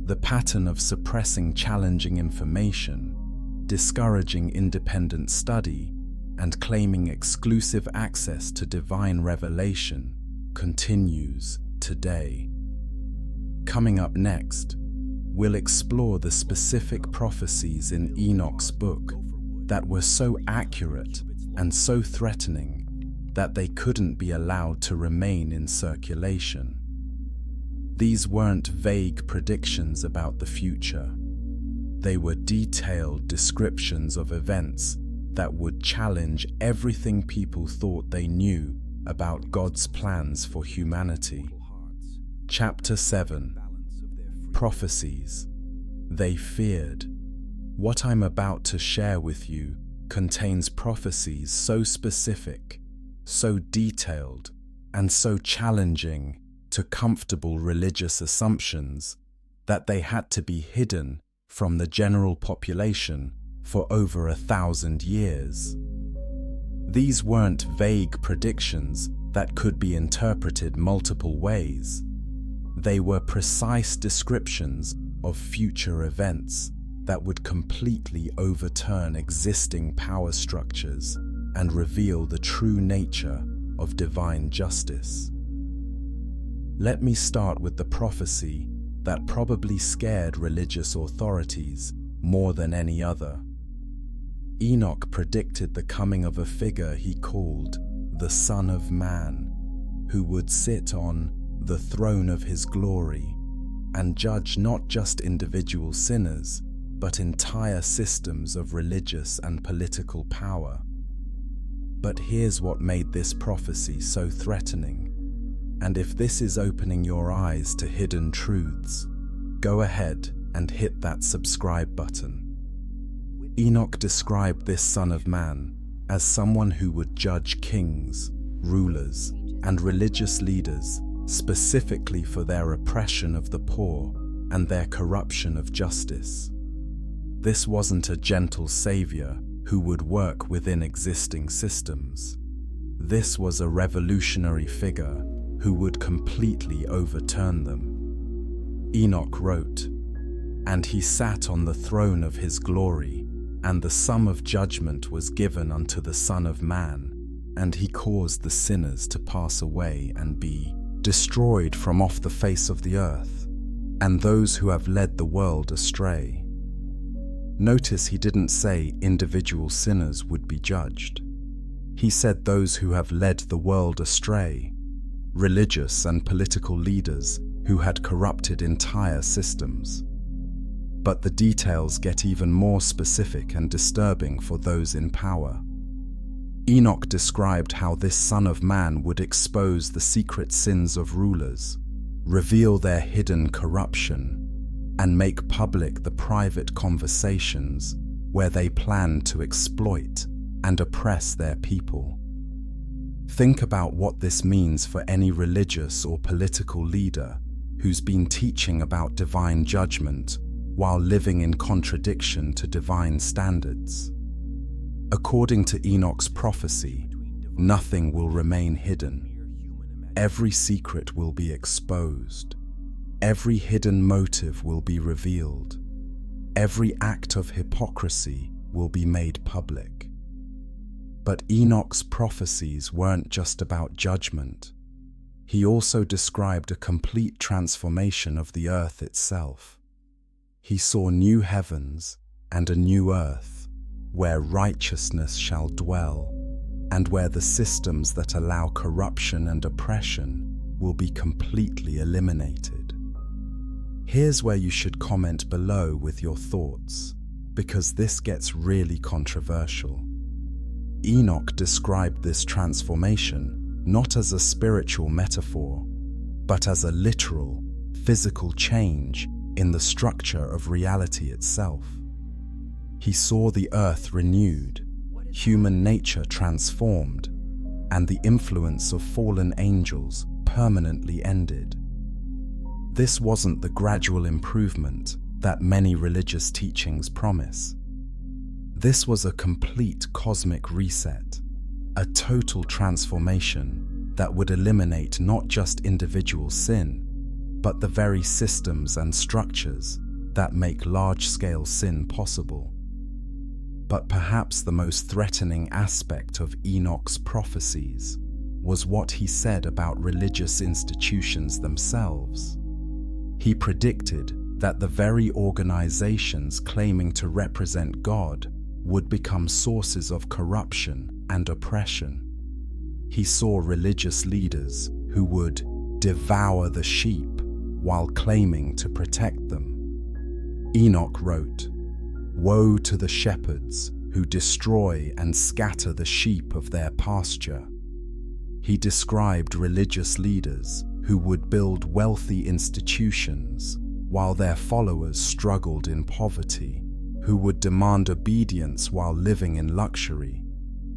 The pattern of suppressing challenging information, discouraging independent study, and claiming exclusive access to divine revelation continues today. Coming up next, we'll explore the specific prophecies in Enoch's book that were so accurate and so threatening that they couldn't be allowed to remain in circulation. These weren't vague predictions about the future. They were detailed descriptions of events that would challenge everything people thought they knew about God's plans for humanity. Chapter 7. Prophecies. They feared. What I'm about to share with you contains prophecies so specific, so detailed, and so challenging to comfortable religious assumptions that they had to be hidden from the general population for over 1,000 years. These weren't vague predictions that could be interpreted multiple ways. They were precise descriptions of future events that would completely overturn existing power structures and reveal the true nature of divine justice. Let me start with the prophecy that probably scared religious authorities more than any other. Enoch predicted the coming of a figure he called the Son of Man, who would sit on the throne of his glory and judge not just individual sinners, but entire systems of religious and political power. But here's what made this prophecy so threatening. And if this is opening your eyes to hidden truths, go ahead and hit that subscribe button. Enoch described this Son of Man as someone who would judge kings, rulers, and religious leaders specifically for their oppression of the poor and their corruption of justice. This wasn't a gentle savior who would work within existing systems. This was a revolutionary figure who would completely overturn them. Enoch wrote, "And he sat on the throne of his glory, and the sum of judgment was given unto the Son of Man, and he caused the sinners to pass away and be destroyed from off the face of the earth, and those who have led the world astray." Notice he didn't say individual sinners would be judged. He said those who have led the world astray, religious and political leaders who had corrupted entire systems. But the details get even more specific and disturbing for those in power. Enoch described how this Son of Man would expose the secret sins of rulers, reveal their hidden corruption, and make public the private conversations where they plan to exploit and oppress their people. Think about what this means for any religious or political leader who's been teaching about divine judgment while living in contradiction to divine standards. According to Enoch's prophecy, nothing will remain hidden. Every secret will be exposed. Every hidden motive will be revealed. Every act of hypocrisy will be made public. But Enoch's prophecies weren't just about judgment. He also described a complete transformation of the earth itself. He saw new heavens and a new earth, where righteousness shall dwell, and where the systems that allow corruption and oppression will be completely eliminated. Here's where you should comment below with your thoughts, because this gets really controversial. Enoch described this transformation not as a spiritual metaphor, but as a literal, physical change in the structure of reality itself. He saw the earth renewed, human nature transformed, and the influence of fallen angels permanently ended. This wasn't the gradual improvement that many religious teachings promise. This was a complete cosmic reset, a total transformation that would eliminate not just individual sin, but the very systems and structures that make large-scale sin possible. But perhaps the most threatening aspect of Enoch's prophecies was what he said about religious institutions themselves. He predicted that the very organizations claiming to represent God would become sources of corruption and oppression. He saw religious leaders who would devour the sheep while claiming to protect them. Enoch wrote, "Woe to the shepherds who destroy and scatter the sheep of their pasture." He described religious leaders who would build wealthy institutions while their followers struggled in poverty, who would demand obedience while living in luxury,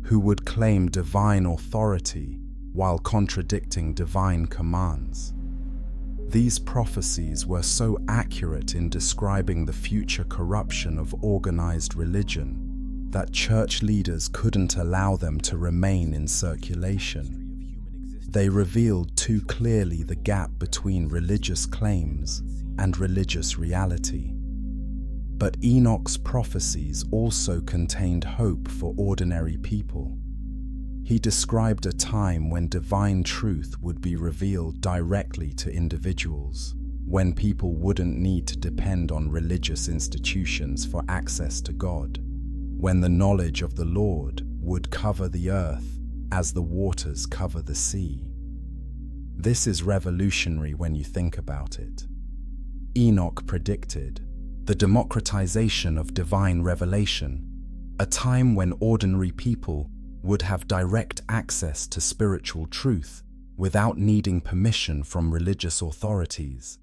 who would claim divine authority while contradicting divine commands. These prophecies were so accurate in describing the future corruption of organized religion that church leaders couldn't allow them to remain in circulation. They revealed too clearly the gap between religious claims and religious reality. But Enoch's prophecies also contained hope for ordinary people. He described a time when divine truth would be revealed directly to individuals, when people wouldn't need to depend on religious institutions for access to God, when the knowledge of the Lord would cover the earth as the waters cover the sea. This is revolutionary when you think about it. Enoch predicted the democratization of divine revelation, a time when ordinary people would have direct access to spiritual truth without needing permission from religious authorities.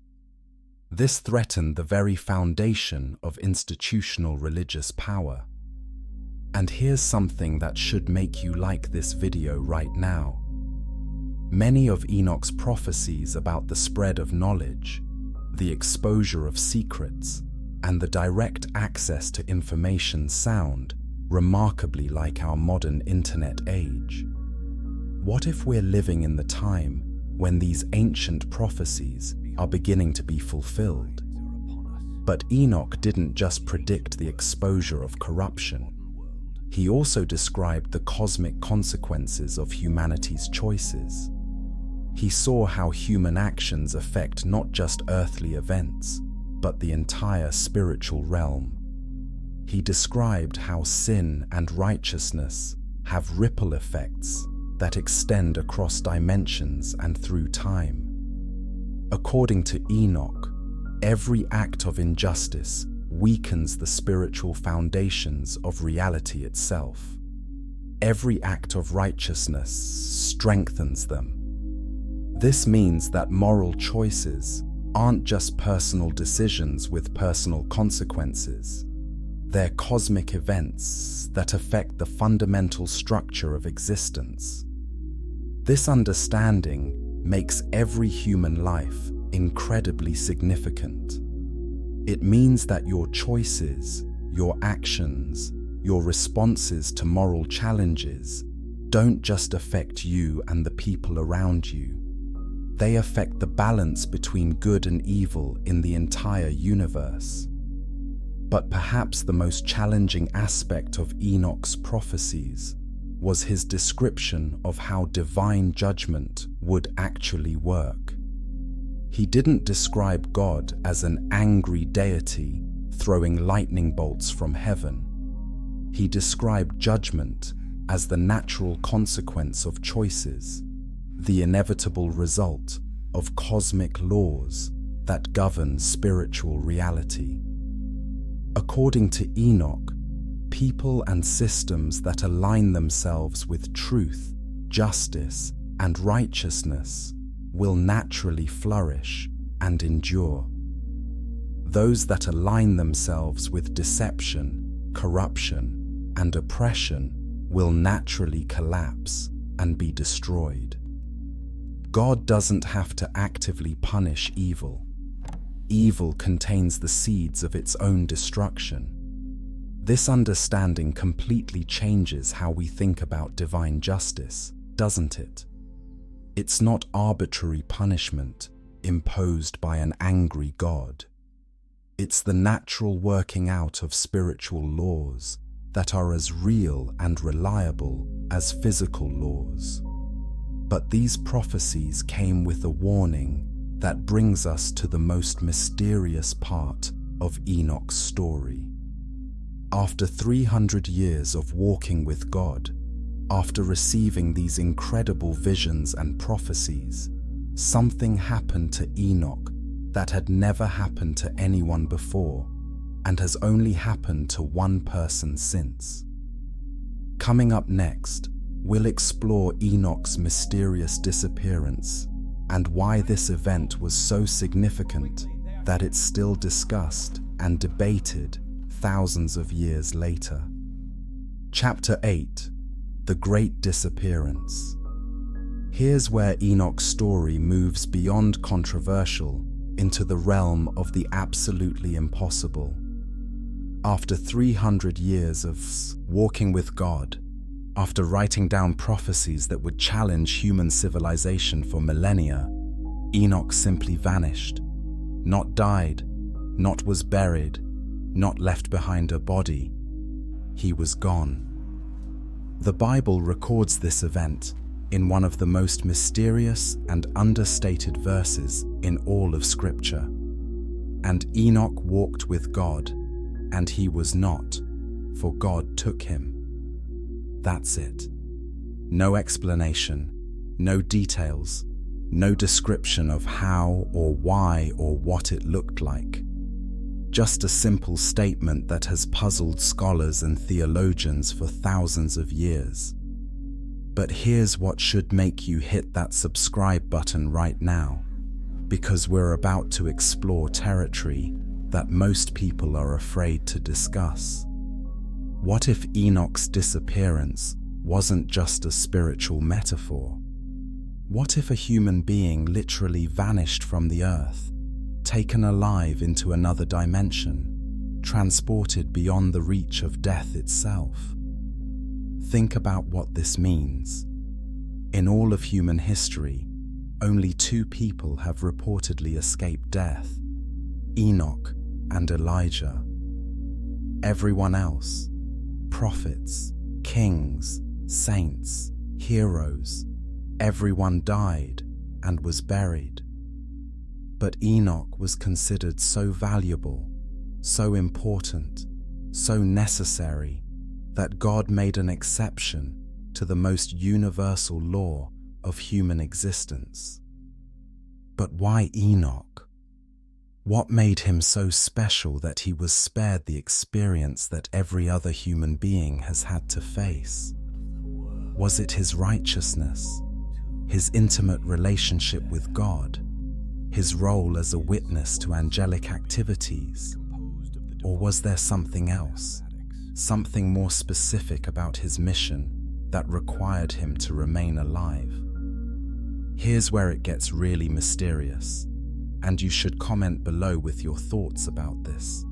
This threatened the very foundation of institutional religious power. And here's something that should make you like this video right now. Many of Enoch's prophecies about the spread of knowledge, the exposure of secrets, and the direct access to information sound remarkably like our modern internet age. What if we're living in the time when these ancient prophecies are beginning to be fulfilled? But Enoch didn't just predict the exposure of corruption. He also described the cosmic consequences of humanity's choices. He saw how human actions affect not just earthly events, but the entire spiritual realm. He described how sin and righteousness have ripple effects that extend across dimensions and through time. According to Enoch, every act of injustice weakens the spiritual foundations of reality itself. Every act of righteousness strengthens them. This means that moral choices aren't just personal decisions with personal consequences. They're cosmic events that affect the fundamental structure of existence. This understanding makes every human life incredibly significant. It means that your choices, your actions, your responses to moral challenges don't just affect you and the people around you. They affect the balance between good and evil in the entire universe. But perhaps the most challenging aspect of Enoch's prophecies was his description of how divine judgment would actually work. He didn't describe God as an angry deity throwing lightning bolts from heaven. He described judgment as the natural consequence of choices, the inevitable result of cosmic laws that govern spiritual reality. According to Enoch, people and systems that align themselves with truth, justice, and righteousness will naturally flourish and endure. Those that align themselves with deception, corruption, and oppression will naturally collapse and be destroyed. God doesn't have to actively punish evil. Evil contains the seeds of its own destruction. This understanding completely changes how we think about divine justice, doesn't it? It's not arbitrary punishment imposed by an angry God. It's the natural working out of spiritual laws that are as real and reliable as physical laws. But these prophecies came with a warning that brings us to the most mysterious part of Enoch's story. After 300 years of walking with God, after receiving these incredible visions and prophecies, something happened to Enoch that had never happened to anyone before and has only happened to one person since. Coming up next, we'll explore Enoch's mysterious disappearance and why this event was so significant that it's still discussed and debated thousands of years later. Chapter 8: The Great Disappearance. Here's where Enoch's story moves beyond controversial into the realm of the absolutely impossible. After 300 years of walking with God, after writing down prophecies that would challenge human civilization for millennia, Enoch simply vanished. Not died, not was buried, not left behind a body. He was gone. The Bible records this event in one of the most mysterious and understated verses in all of Scripture. And Enoch walked with God, and he was not, for God took him. That's it. No explanation, no details, no description of how or why or what it looked like. Just a simple statement that has puzzled scholars and theologians for thousands of years. But here's what should make you hit that subscribe button right now, because we're about to explore territory that most people are afraid to discuss. What if Enoch's disappearance wasn't just a spiritual metaphor? What if a human being literally vanished from the earth, taken alive into another dimension, transported beyond the reach of death itself? Think about what this means. In all of human history, only 2 people have reportedly escaped death: Enoch and Elijah. Everyone else, prophets, kings, saints, heroes, everyone died and was buried. But Enoch was considered so valuable, so important, so necessary, that God made an exception to the most universal law of human existence. But why Enoch? What made him so special that he was spared the experience that every other human being has had to face? Was it his righteousness, his intimate relationship with God, his role as a witness to angelic activities? Or was there something else, something more specific about his mission that required him to remain alive? Here's where it gets really mysterious, and you should comment below with your thoughts about this.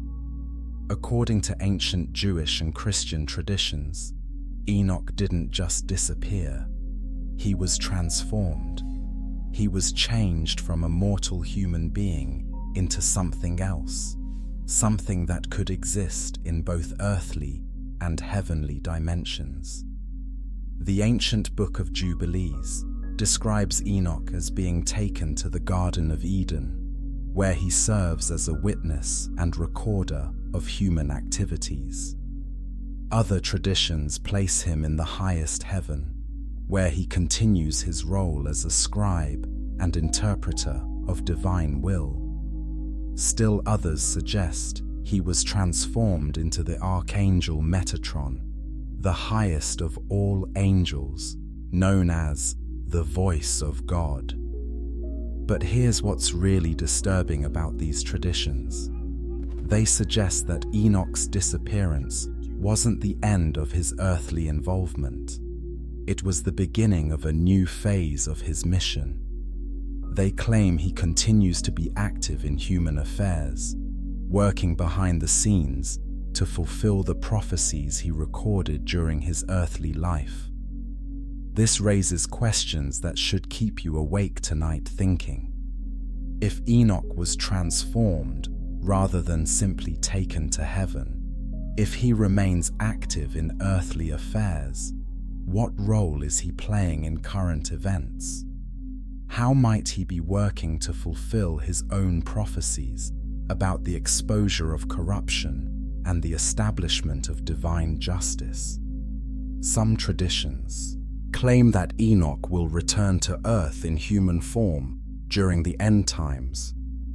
According to ancient Jewish and Christian traditions, Enoch didn't just disappear. He was transformed. He was changed from a mortal human being into something else, something that could exist in both earthly and heavenly dimensions. The ancient Book of Jubilees describes Enoch as being taken to the Garden of Eden, where he serves as a witness and recorder of human activities. Other traditions place him in the highest heaven, where he continues his role as a scribe and interpreter of divine will. Still others suggest he was transformed into the archangel Metatron, the highest of all angels, known as the voice of God. But here's what's really disturbing about these traditions. They suggest that Enoch's disappearance wasn't the end of his earthly involvement. It was the beginning of a new phase of his mission. They claim he continues to be active in human affairs, working behind the scenes to fulfill the prophecies he recorded during his earthly life. This raises questions that should keep you awake tonight thinking. If Enoch was transformed rather than simply taken to heaven, if he remains active in earthly affairs, what role is he playing in current events? How might he be working to fulfill his own prophecies about the exposure of corruption and the establishment of divine justice? Some traditions claim that Enoch will return to Earth in human form during the end times,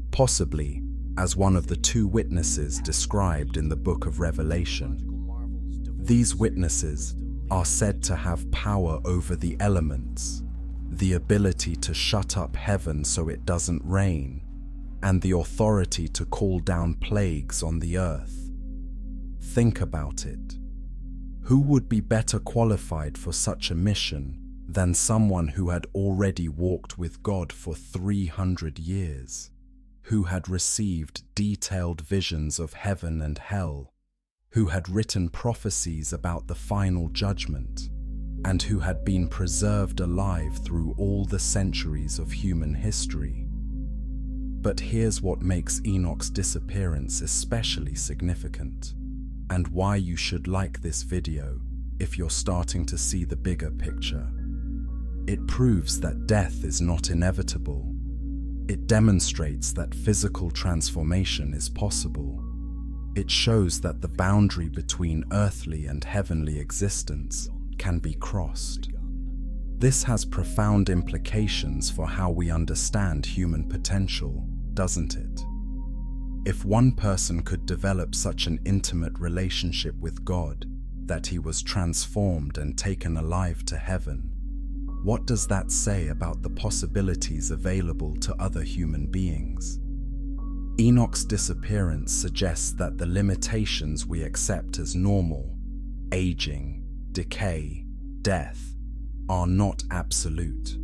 possibly as one of the two witnesses described in the Book of Revelation. These witnesses are said to have power over the elements, the ability to shut up heaven so it doesn't rain, and the authority to call down plagues on the earth. Think about it. Who would be better qualified for such a mission than someone who had already walked with God for 300 years, who had received detailed visions of heaven and hell, who had written prophecies about the final judgment, and who had been preserved alive through all the centuries of human history? But here's what makes Enoch's disappearance especially significant, and why you should like this video if you're starting to see the bigger picture. It proves that death is not inevitable. It demonstrates that physical transformation is possible. It shows that the boundary between earthly and heavenly existence can be crossed. This has profound implications for how we understand human potential, doesn't it? If one person could develop such an intimate relationship with God that he was transformed and taken alive to heaven, what does that say about the possibilities available to other human beings? Enoch's disappearance suggests that the limitations we accept as normal, aging, decay, death, are not absolute.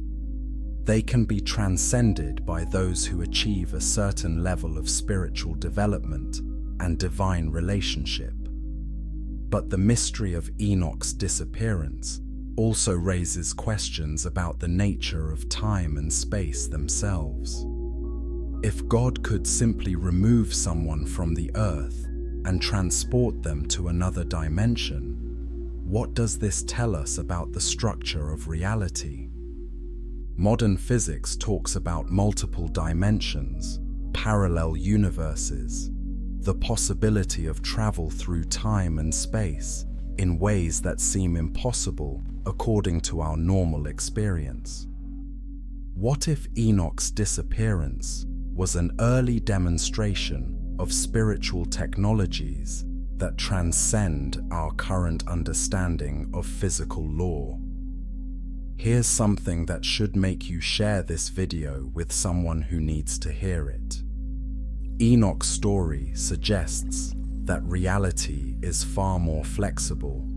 They can be transcended by those who achieve a certain level of spiritual development and divine relationship. But the mystery of Enoch's disappearance also raises questions about the nature of time and space themselves. If God could simply remove someone from the earth and transport them to another dimension, what does this tell us about the structure of reality? Modern physics talks about multiple dimensions, parallel universes, the possibility of travel through time and space in ways that seem impossible according to our normal experience. What if Enoch's disappearance was an early demonstration of spiritual technologies that transcend our current understanding of physical law? Here's something that should make you share this video with someone who needs to hear it. Enoch's story suggests that reality is far more flexible,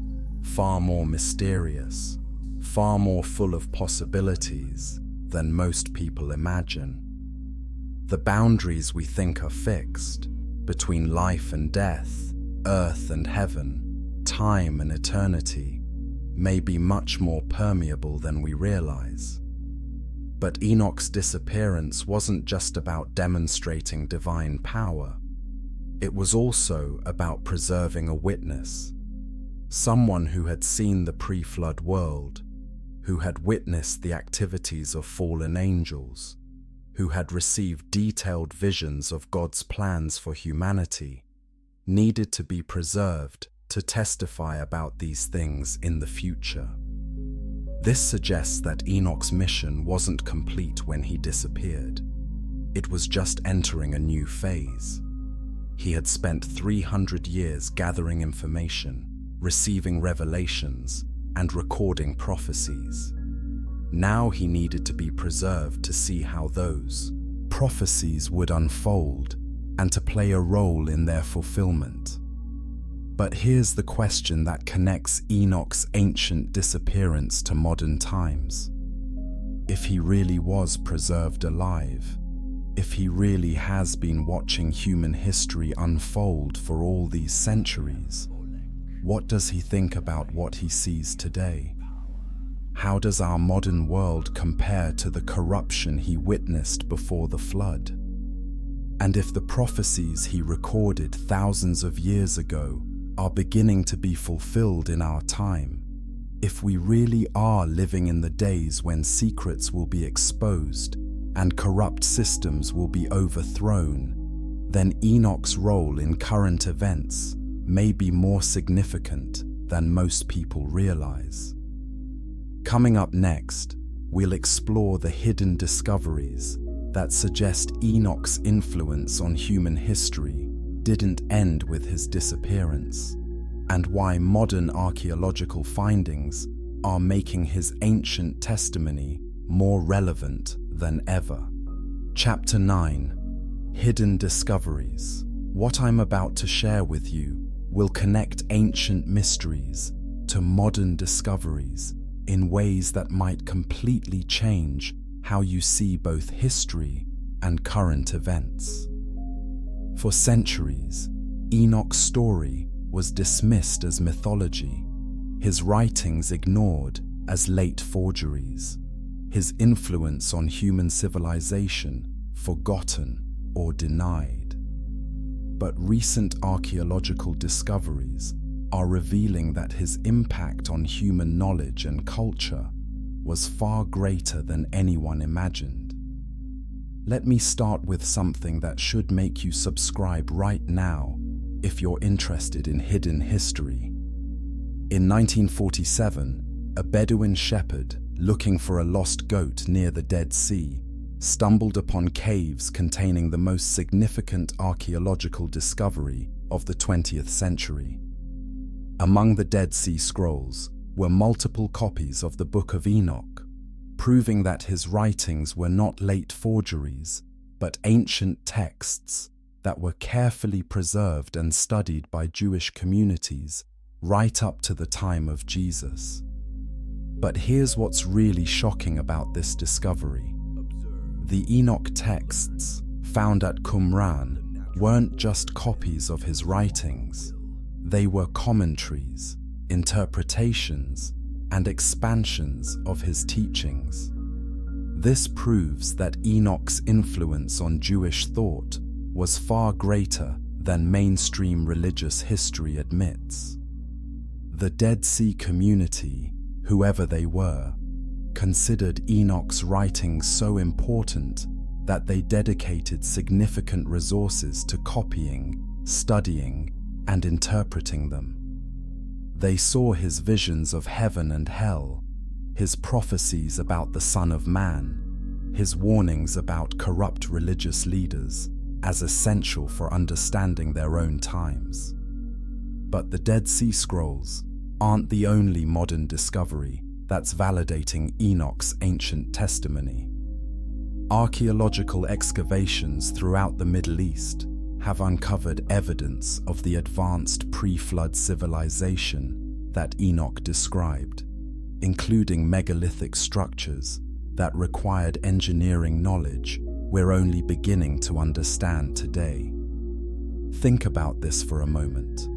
far more mysterious, far more full of possibilities than most people imagine. The boundaries we think are fixed, between life and death, earth and heaven, time and eternity, may be much more permeable than we realize. But Enoch's disappearance wasn't just about demonstrating divine power. It was also about preserving a witness, someone who had seen the pre-flood world, who had witnessed the activities of fallen angels, who had received detailed visions of God's plans for humanity, needed to be preserved to testify about these things in the future. This suggests that Enoch's mission wasn't complete when he disappeared. It was just entering a new phase. He had spent 300 years gathering information, receiving revelations, and recording prophecies. Now he needed to be preserved to see how those prophecies would unfold and to play a role in their fulfillment. But here's the question that connects Enoch's ancient disappearance to modern times. If he really was preserved alive, if he really has been watching human history unfold for all these centuries, what does he think about what he sees today? How does our modern world compare to the corruption he witnessed before the flood? And if the prophecies he recorded thousands of years ago are beginning to be fulfilled in our time, if we really are living in the days when secrets will be exposed and corrupt systems will be overthrown, then Enoch's role in current events may be more significant than most people realize. Coming up next, we'll explore the hidden discoveries that suggest Enoch's influence on human history didn't end with his disappearance, and why modern archaeological findings are making his ancient testimony more relevant than ever. Chapter 9: Hidden Discoveries. What I'm about to share with you will connect ancient mysteries to modern discoveries in ways that might completely change how you see both history and current events. For centuries, Enoch's story was dismissed as mythology, his writings ignored as late forgeries, his influence on human civilization forgotten or denied. But recent archaeological discoveries are revealing that his impact on human knowledge and culture was far greater than anyone imagined. Let me start with something that should make you subscribe right now if you're interested in hidden history. In 1947, a Bedouin shepherd looking for a lost goat near the Dead Sea stumbled upon caves containing the most significant archaeological discovery of the 20th century. Among the Dead Sea Scrolls were multiple copies of the Book of Enoch, proving that his writings were not late forgeries, but ancient texts that were carefully preserved and studied by Jewish communities right up to the time of Jesus. But here's what's really shocking about this discovery. The Enoch texts found at Qumran weren't just copies of his writings. They were commentaries, interpretations, and expansions of his teachings. This proves that Enoch's influence on Jewish thought was far greater than mainstream religious history admits. The Dead Sea community, whoever they were, considered Enoch's writings so important that they dedicated significant resources to copying, studying, and interpreting them. They saw his visions of heaven and hell, his prophecies about the Son of Man, his warnings about corrupt religious leaders as essential for understanding their own times. But the Dead Sea Scrolls aren't the only modern discovery that's validating Enoch's ancient testimony. Archaeological excavations throughout the Middle East have uncovered evidence of the advanced pre-flood civilization that Enoch described, including megalithic structures that required engineering knowledge we're only beginning to understand today. Think about this for a moment.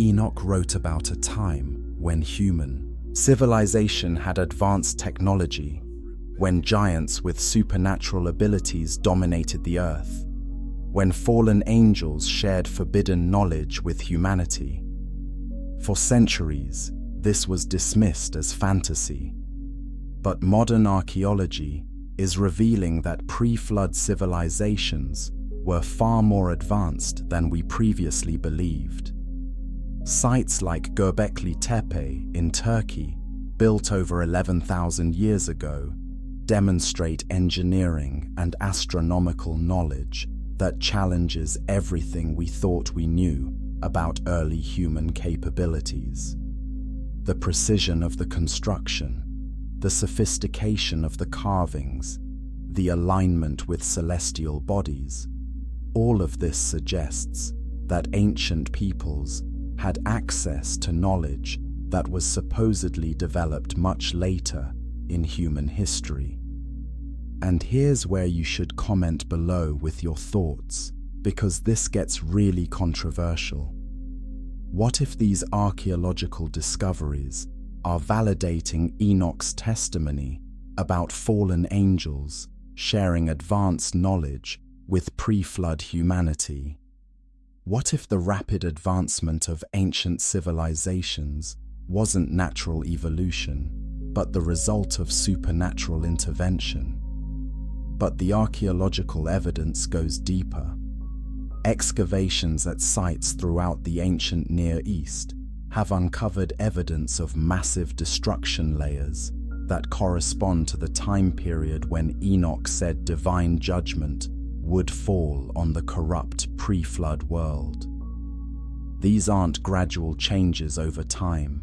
Enoch wrote about a time when human civilization had advanced technology, when giants with supernatural abilities dominated the earth. when fallen angels shared forbidden knowledge with humanity. For centuries, this was dismissed as fantasy. But modern archaeology is revealing that pre-flood civilizations were far more advanced than we previously believed. Sites like Göbekli Tepe in Turkey, built over 11,000 years ago, demonstrate engineering and astronomical knowledge that challenges everything we thought we knew about early human capabilities. The precision of the construction, the sophistication of the carvings, the alignment with celestial bodies, all of this suggests that ancient peoples had access to knowledge that was supposedly developed much later in human history. And here's where you should comment below with your thoughts, because this gets really controversial. What if these archaeological discoveries are validating Enoch's testimony about fallen angels sharing advanced knowledge with pre-flood humanity? What if the rapid advancement of ancient civilizations wasn't natural evolution, but the result of supernatural intervention? But the archaeological evidence goes deeper. Excavations at sites throughout the ancient Near East have uncovered evidence of massive destruction layers that correspond to the time period when Enoch said divine judgment would fall on the corrupt pre-flood world. These aren't gradual changes over time.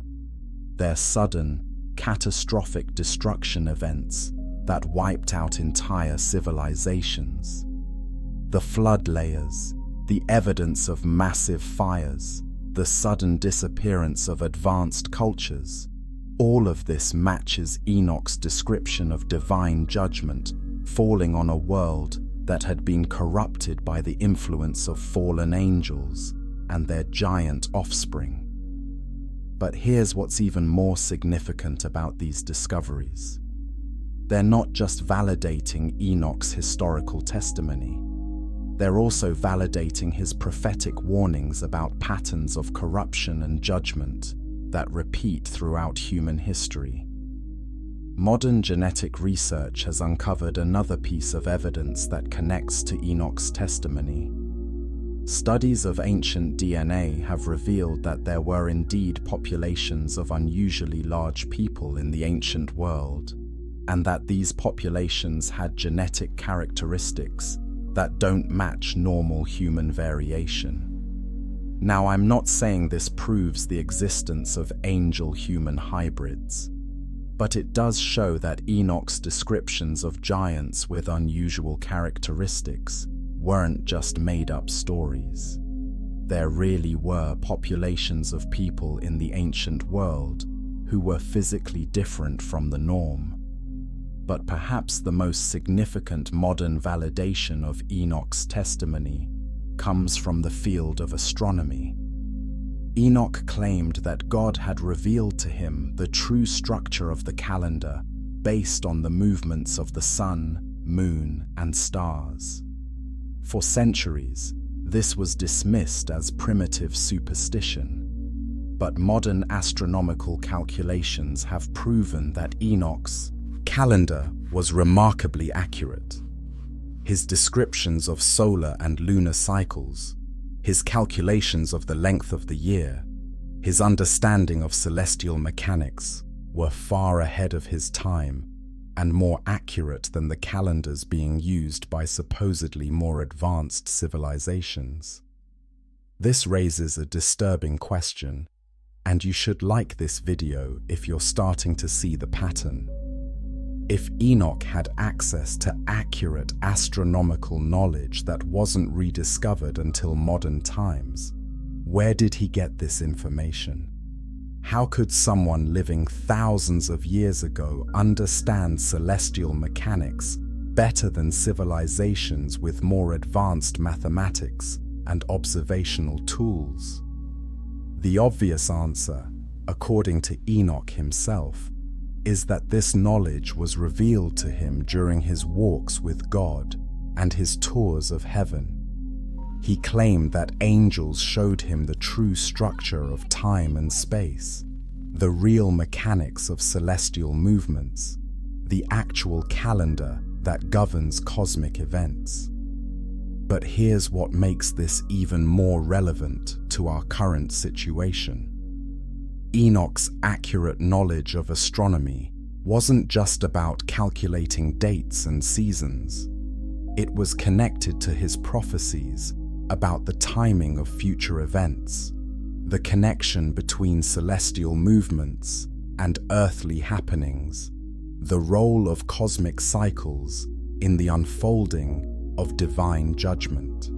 They're sudden, catastrophic destruction events that wiped out entire civilizations. The flood layers, the evidence of massive fires, the sudden disappearance of advanced cultures, all of this matches Enoch's description of divine judgment falling on a world that had been corrupted by the influence of fallen angels and their giant offspring. But here's what's even more significant about these discoveries. They're not just validating Enoch's historical testimony. They're also validating his prophetic warnings about patterns of corruption and judgment that repeat throughout human history. Modern genetic research has uncovered another piece of evidence that connects to Enoch's testimony. Studies of ancient DNA have revealed that there were indeed populations of unusually large people in the ancient world, and that these populations had genetic characteristics that don't match normal human variation. Now, I'm not saying this proves the existence of angel-human hybrids, but it does show that Enoch's descriptions of giants with unusual characteristics weren't just made-up stories. There really were populations of people in the ancient world who were physically different from the norm. But perhaps the most significant modern validation of Enoch's testimony comes from the field of astronomy. Enoch claimed that God had revealed to him the true structure of the calendar based on the movements of the sun, moon, and stars. For centuries, this was dismissed as primitive superstition. But modern astronomical calculations have proven that Enoch's calendar was remarkably accurate. His descriptions of solar and lunar cycles, his calculations of the length of the year, his understanding of celestial mechanics were far ahead of his time and more accurate than the calendars being used by supposedly more advanced civilizations. This raises a disturbing question, and you should like this video if you're starting to see the pattern. If Enoch had access to accurate astronomical knowledge that wasn't rediscovered until modern times, where did he get this information? How could someone living thousands of years ago understand celestial mechanics better than civilizations with more advanced mathematics and observational tools? The obvious answer, according to Enoch himself, is that this knowledge was revealed to him during his walks with God and his tours of heaven. He claimed that angels showed him the true structure of time and space, the real mechanics of celestial movements, the actual calendar that governs cosmic events. But here's what makes this even more relevant to our current situation. Enoch's accurate knowledge of astronomy wasn't just about calculating dates and seasons. It was connected to his prophecies about the timing of future events, the connection between celestial movements and earthly happenings, the role of cosmic cycles in the unfolding of divine judgment.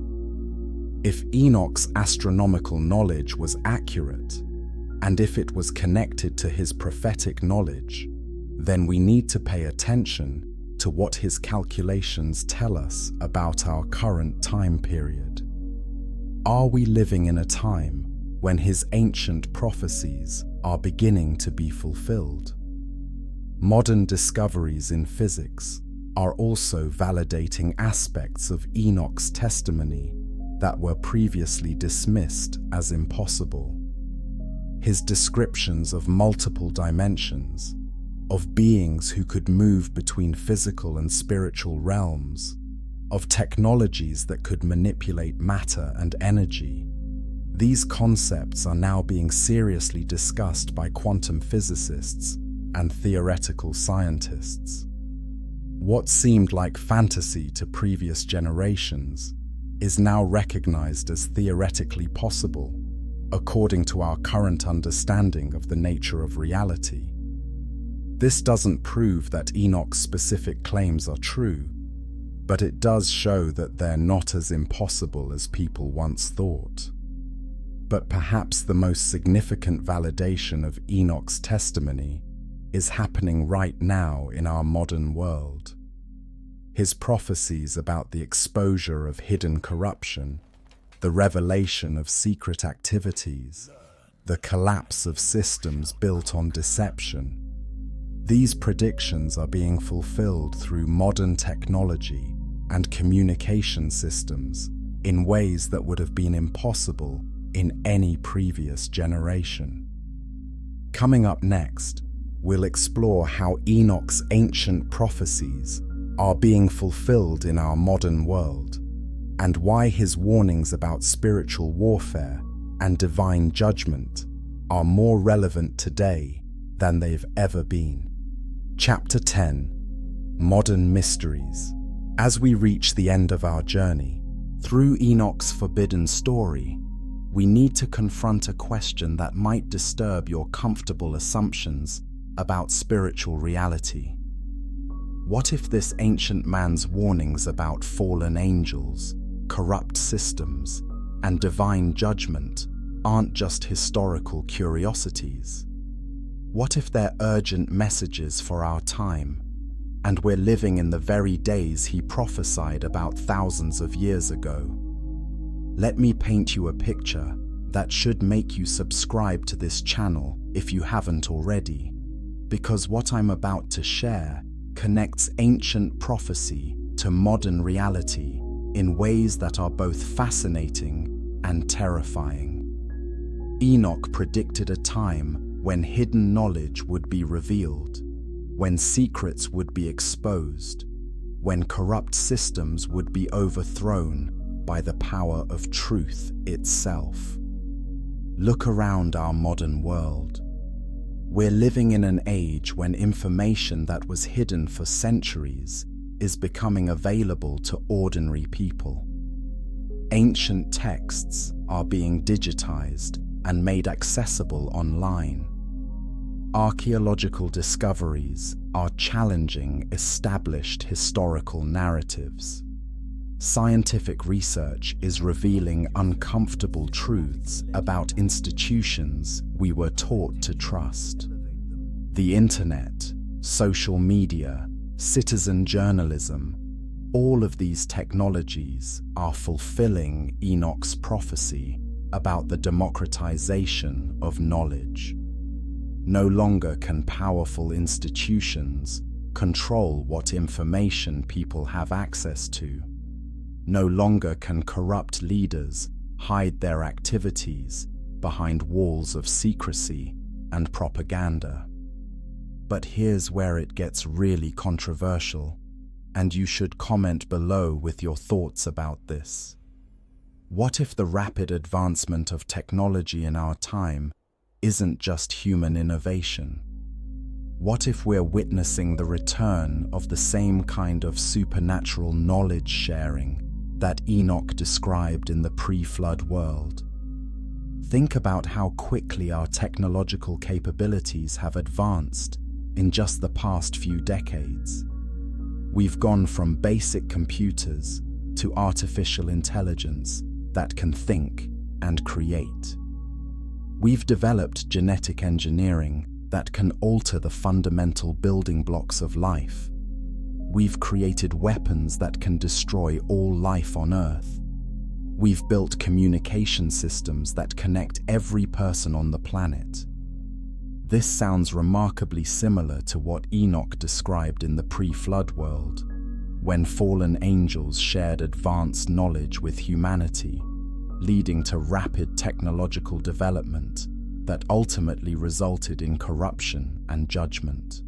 If Enoch's astronomical knowledge was accurate, and if it was connected to his prophetic knowledge, then we need to pay attention to what his calculations tell us about our current time period. Are we living in a time when his ancient prophecies are beginning to be fulfilled? Modern discoveries in physics are also validating aspects of Enoch's testimony that were previously dismissed as impossible. His descriptions of multiple dimensions, of beings who could move between physical and spiritual realms, of technologies that could manipulate matter and energy. These concepts are now being seriously discussed by quantum physicists and theoretical scientists. What seemed like fantasy to previous generations is now recognized as theoretically possible, according to our current understanding of the nature of reality. This doesn't prove that Enoch's specific claims are true, but it does show that they're not as impossible as people once thought. But perhaps the most significant validation of Enoch's testimony is happening right now in our modern world. His prophecies about the exposure of hidden corruption, the revelation of secret activities, the collapse of systems built on deception. These predictions are being fulfilled through modern technology and communication systems in ways that would have been impossible in any previous generation. Coming up next, we'll explore how Enoch's ancient prophecies are being fulfilled in our modern world, and why his warnings about spiritual warfare and divine judgment are more relevant today than they've ever been. Chapter 10: Modern Mysteries. As we reach the end of our journey through Enoch's forbidden story, we need to confront a question that might disturb your comfortable assumptions about spiritual reality. What if this ancient man's warnings about fallen angels, corrupt systems, and divine judgment aren't just historical curiosities? What if they're urgent messages for our time, and we're living in the very days he prophesied about thousands of years ago? Let me paint you a picture that should make you subscribe to this channel if you haven't already, because what I'm about to share connects ancient prophecy to modern reality in ways that are both fascinating and terrifying. Enoch predicted a time when hidden knowledge would be revealed, when secrets would be exposed, when corrupt systems would be overthrown by the power of truth itself. Look around our modern world. We're living in an age when information that was hidden for centuries is becoming available to ordinary people. Ancient texts are being digitized and made accessible online. Archaeological discoveries are challenging established historical narratives. Scientific research is revealing uncomfortable truths about institutions we were taught to trust. The internet, social media, citizen journalism, all of these technologies are fulfilling Enoch's prophecy about the democratization of knowledge. No longer can powerful institutions control what information people have access to. No longer can corrupt leaders hide their activities behind walls of secrecy and propaganda. But here's where it gets really controversial, and you should comment below with your thoughts about this. What if the rapid advancement of technology in our time isn't just human innovation? What if we're witnessing the return of the same kind of supernatural knowledge sharing that Enoch described in the pre-flood world? Think about how quickly our technological capabilities have advanced in just the past few decades. We've gone from basic computers to artificial intelligence that can think and create. We've developed genetic engineering that can alter the fundamental building blocks of life. We've created weapons that can destroy all life on Earth. We've built communication systems that connect every person on the planet. This sounds remarkably similar to what Enoch described in the pre-flood world, when fallen angels shared advanced knowledge with humanity, leading to rapid technological development that ultimately resulted in corruption and judgment.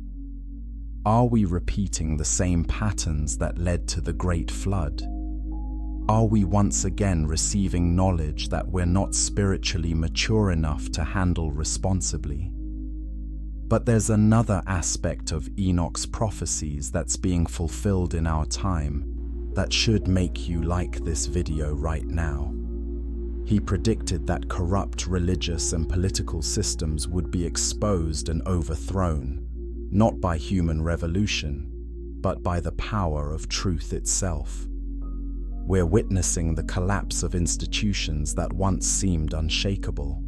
Are we repeating the same patterns that led to the Great Flood? Are we once again receiving knowledge that we're not spiritually mature enough to handle responsibly? But there's another aspect of Enoch's prophecies that's being fulfilled in our time that should make you like this video right now. He predicted that corrupt religious and political systems would be exposed and overthrown, not by human revolution, but by the power of truth itself. We're witnessing the collapse of institutions that once seemed unshakable.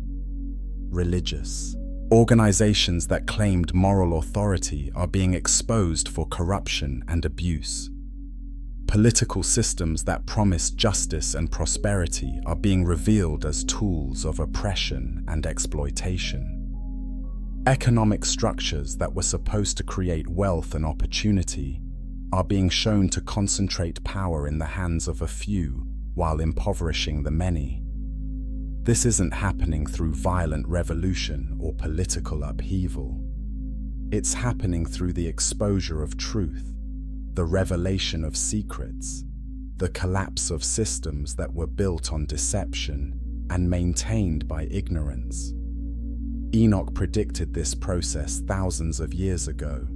Religious organizations that claimed moral authority are being exposed for corruption and abuse. Political systems that promised justice and prosperity are being revealed as tools of oppression and exploitation. Economic structures that were supposed to create wealth and opportunity are being shown to concentrate power in the hands of a few while impoverishing the many. This isn't happening through violent revolution or political upheaval. It's happening through the exposure of truth, the revelation of secrets, the collapse of systems that were built on deception and maintained by ignorance. Enoch predicted this process thousands of years ago.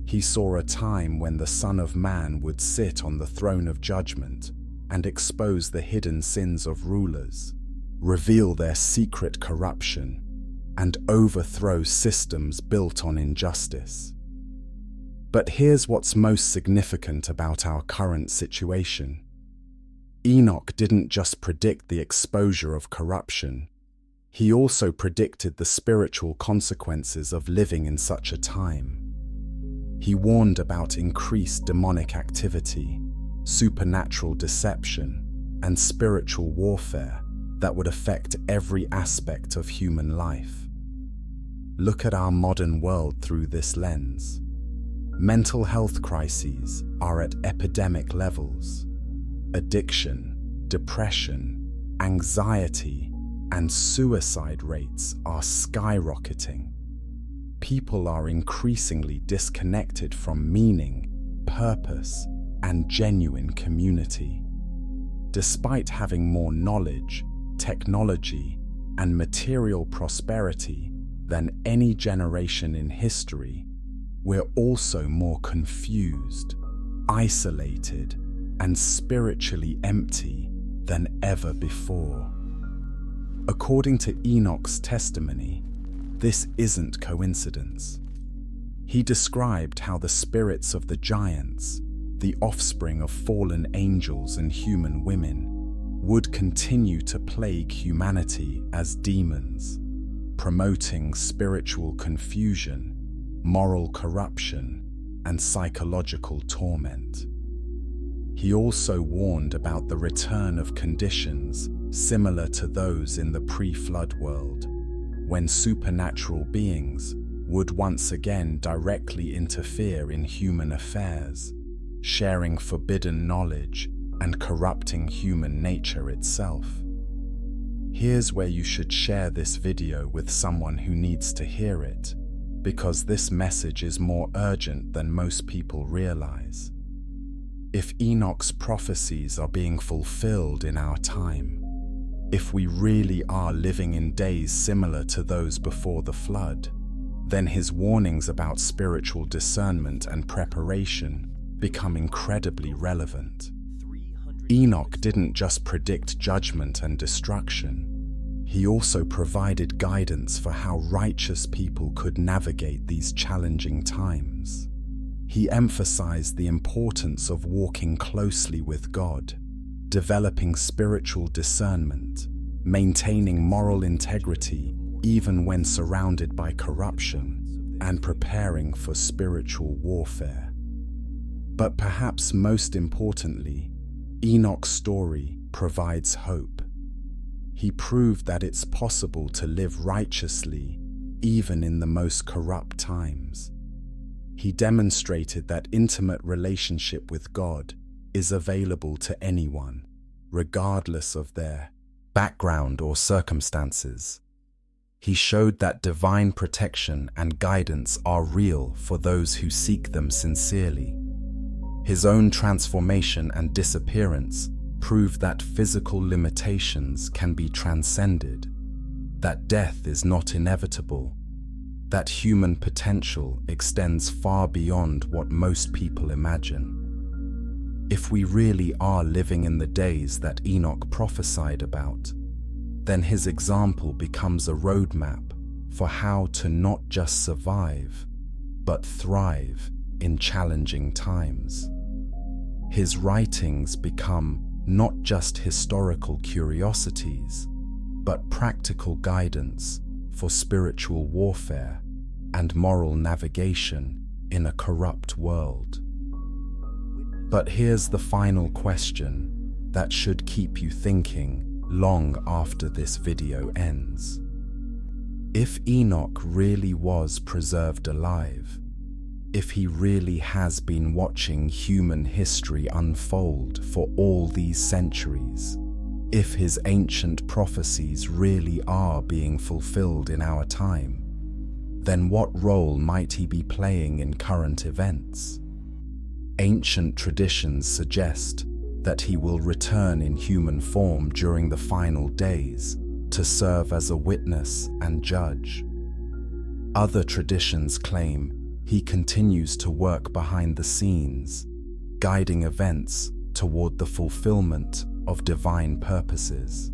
He saw a time when the Son of Man would sit on the throne of judgment and expose the hidden sins of rulers, reveal their secret corruption, and overthrow systems built on injustice. But here's what's most significant about our current situation. Enoch didn't just predict the exposure of corruption, he also predicted the spiritual consequences of living in such a time. He warned about increased demonic activity, supernatural deception, and spiritual warfare that would affect every aspect of human life. Look at our modern world through this lens. Mental health crises are at epidemic levels. Addiction, depression, anxiety, and suicide rates are skyrocketing. People are increasingly disconnected from meaning, purpose, and genuine community. Despite having more knowledge, technology, and material prosperity than any generation in history, we're also more confused, isolated, and spiritually empty than ever before. According to Enoch's testimony, this isn't coincidence. He described how the spirits of the giants, the offspring of fallen angels and human women, would continue to plague humanity as demons, promoting spiritual confusion, moral corruption, and psychological torment. He also warned about the return of conditions similar to those in the pre-flood world, when supernatural beings would once again directly interfere in human affairs, sharing forbidden knowledge and corrupting human nature itself. Here's where you should share this video with someone who needs to hear it, because this message is more urgent than most people realize. If Enoch's prophecies are being fulfilled in our time, if we really are living in days similar to those before the flood, then his warnings about spiritual discernment and preparation become incredibly relevant. Enoch didn't just predict judgment and destruction. He also provided guidance for how righteous people could navigate these challenging times. He emphasized the importance of walking closely with God, developing spiritual discernment, maintaining moral integrity even when surrounded by corruption, and preparing for spiritual warfare. But perhaps most importantly, Enoch's story provides hope. He proved that it's possible to live righteously even in the most corrupt times. He demonstrated that intimate relationship with God is available to anyone, regardless of their background or circumstances. He showed that divine protection and guidance are real for those who seek them sincerely. His own transformation and disappearance prove that physical limitations can be transcended, that death is not inevitable, that human potential extends far beyond what most people imagine. If we really are living in the days that Enoch prophesied about, then his example becomes a roadmap for how to not just survive, but thrive in challenging times. His writings become not just historical curiosities, but practical guidance for spiritual warfare and moral navigation in a corrupt world. But here's the final question that should keep you thinking long after this video ends. If Enoch really was preserved alive, if he really has been watching human history unfold for all these centuries, if his ancient prophecies really are being fulfilled in our time, then what role might he be playing in current events? Ancient traditions suggest that he will return in human form during the final days to serve as a witness and judge. Other traditions claim he continues to work behind the scenes, guiding events toward the fulfillment of divine purposes.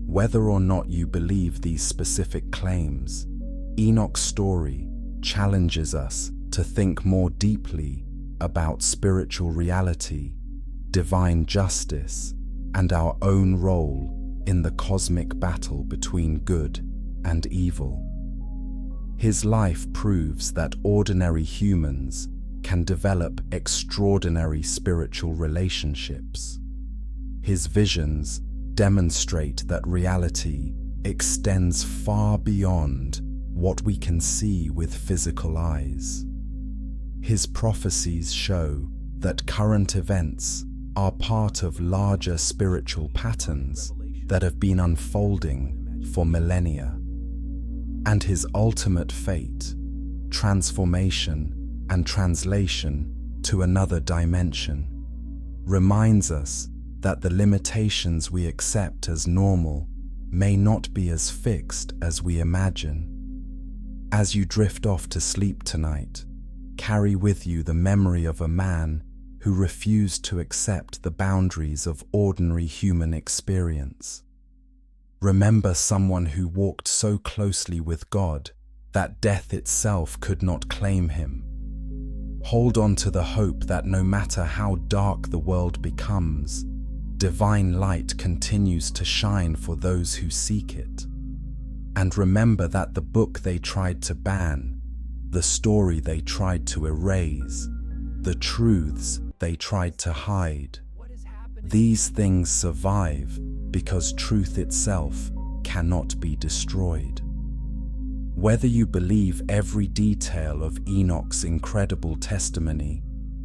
Whether or not you believe these specific claims, Enoch's story challenges us to think more deeply about spiritual reality, divine justice, and our own role in the cosmic battle between good and evil. His life proves that ordinary humans can develop extraordinary spiritual relationships. His visions demonstrate that reality extends far beyond what we can see with physical eyes. His prophecies show that current events are part of larger spiritual patterns that have been unfolding for millennia. And his ultimate fate, transformation and translation to another dimension, reminds us that the limitations we accept as normal may not be as fixed as we imagine. As you drift off to sleep tonight, carry with you the memory of a man who refused to accept the boundaries of ordinary human experience. Remember someone who walked so closely with God that death itself could not claim him. Hold on to the hope that no matter how dark the world becomes, divine light continues to shine for those who seek it. And remember that the book they tried to ban, the story they tried to erase, the truths they tried to hide, these things survive because truth itself cannot be destroyed. Whether you believe every detail of Enoch's incredible testimony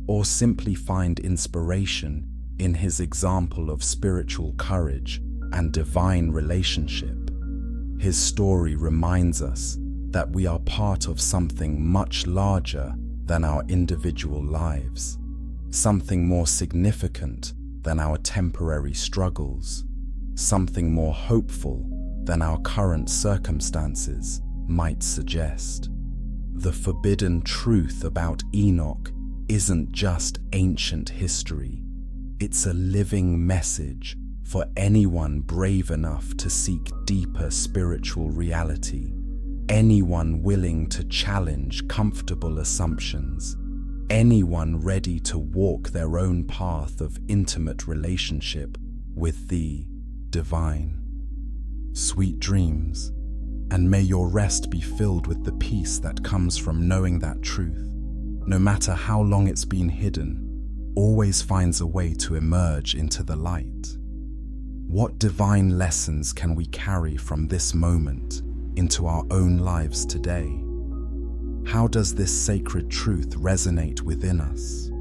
or simply find inspiration in his example of spiritual courage and divine relationship. His story reminds us that we are part of something much larger than our individual lives, something more significant than our temporary struggles, something more hopeful than our current circumstances might suggest. The forbidden truth about Enoch isn't just ancient history. It's a living message for anyone brave enough to seek deeper spiritual reality, anyone willing to challenge comfortable assumptions, anyone ready to walk their own path of intimate relationship with the divine. Sweet dreams, and may your rest be filled with the peace that comes from knowing that truth, no matter how long it's been hidden, always finds a way to emerge into the light. What divine lessons can we carry from this moment into our own lives today? How does this sacred truth resonate within us?